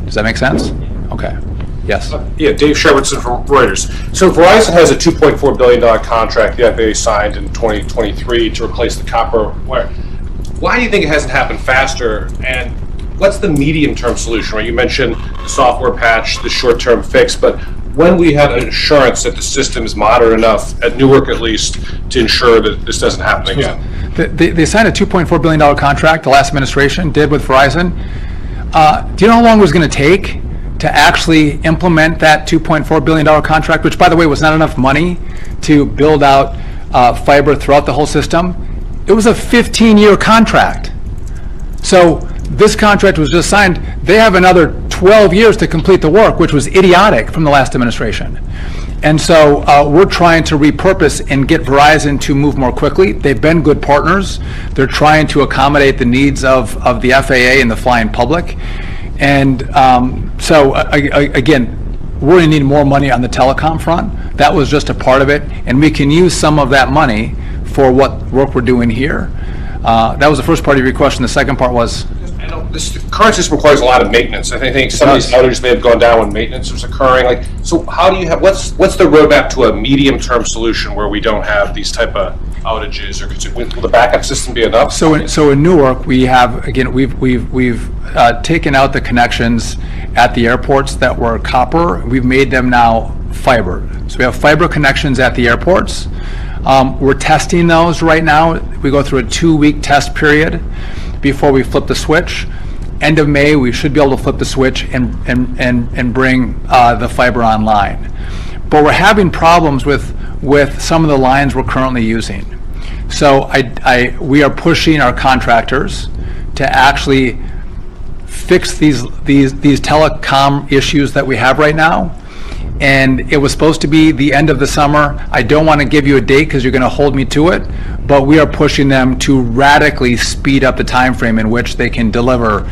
Does that make sense? Okay. Yes. Yeah, Dave Sherwoodson from Reuters. So Verizon has a $2.4 billion contract the FAA signed in 2023 to replace the copper wire. Why do you think it hasn't happened faster? And what's the medium-term solution? Right? You mentioned the software patch, the short-term fix, but when we have assurance that the system is modern enough, at Newark at least, to ensure that this doesn't happen again? They signed a $2.4 billion contract, the last administration did with Verizon. Do you know how long it was going to take to actually implement that $2.4 billion contract, which, by the way, was not enough money to build out fiber throughout the whole system? It was a 15-year contract. So this contract was just signed. They have another 12 years to complete the work, which was idiotic from the last administration. And so we're trying to repurpose and get Verizon to move more quickly. They've been good partners. They're trying to accommodate the needs of the FAA and the flying public. And again, we're going to need more money on the telecom front. That was just a part of it. And we can use some of that money for what work we're doing here. That was the first part of your question. The second part was? I know the current system requires a lot of maintenance. I think some of these outages may have gone down when maintenance was occurring. So how do you have, what's the roadmap to a medium-term solution where we don't have these type of outages, or will the backup system be enough? So in Newark, we have, again, we've taken out the connections at the airports that were copper. We've made them now fiber. So we have fiber connections at the airports. We're testing those right now. We go through a 2-week test period before we flip the switch. End of May, we should be able to flip the switch and bring the fiber online. But we're having problems with some of the lines we're currently using. So we are pushing our contractors to actually fix these telecom issues that we have right now. And it was supposed to be the end of the summer. I don't want to give you a date because you're going to hold me to it, but we are pushing them to radically speed up the time frame in which they can deliver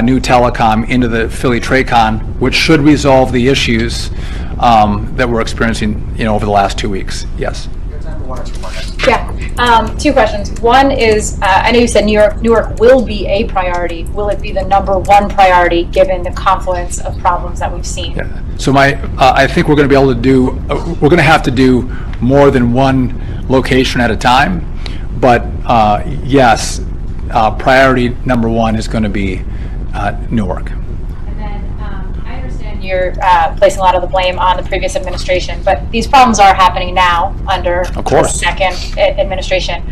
new telecom into the Philly TRACON, which should resolve the issues that we're experiencing, over the last 2 weeks. Yes. Yeah, 2 questions. One is, I know you said Newark will be a priority. Will it be the #1 priority given the confluence of problems that we've seen? Yeah. So I think we're going to be able to do, we're going to have to do more than one location at a time. But yes, priority #1 is going to be Newark. You're placing a lot of the blame on the previous administration, but these problems are happening now under the second administration.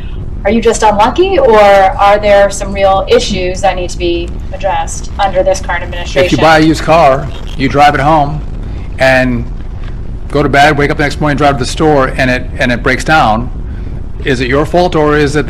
Are you just unlucky, or are there some real issues that need to be addressed under this current administration? If you buy a used car, you drive it home, and go to bed, wake up the next morning, drive to the store, and it breaks down, is it your fault, or is it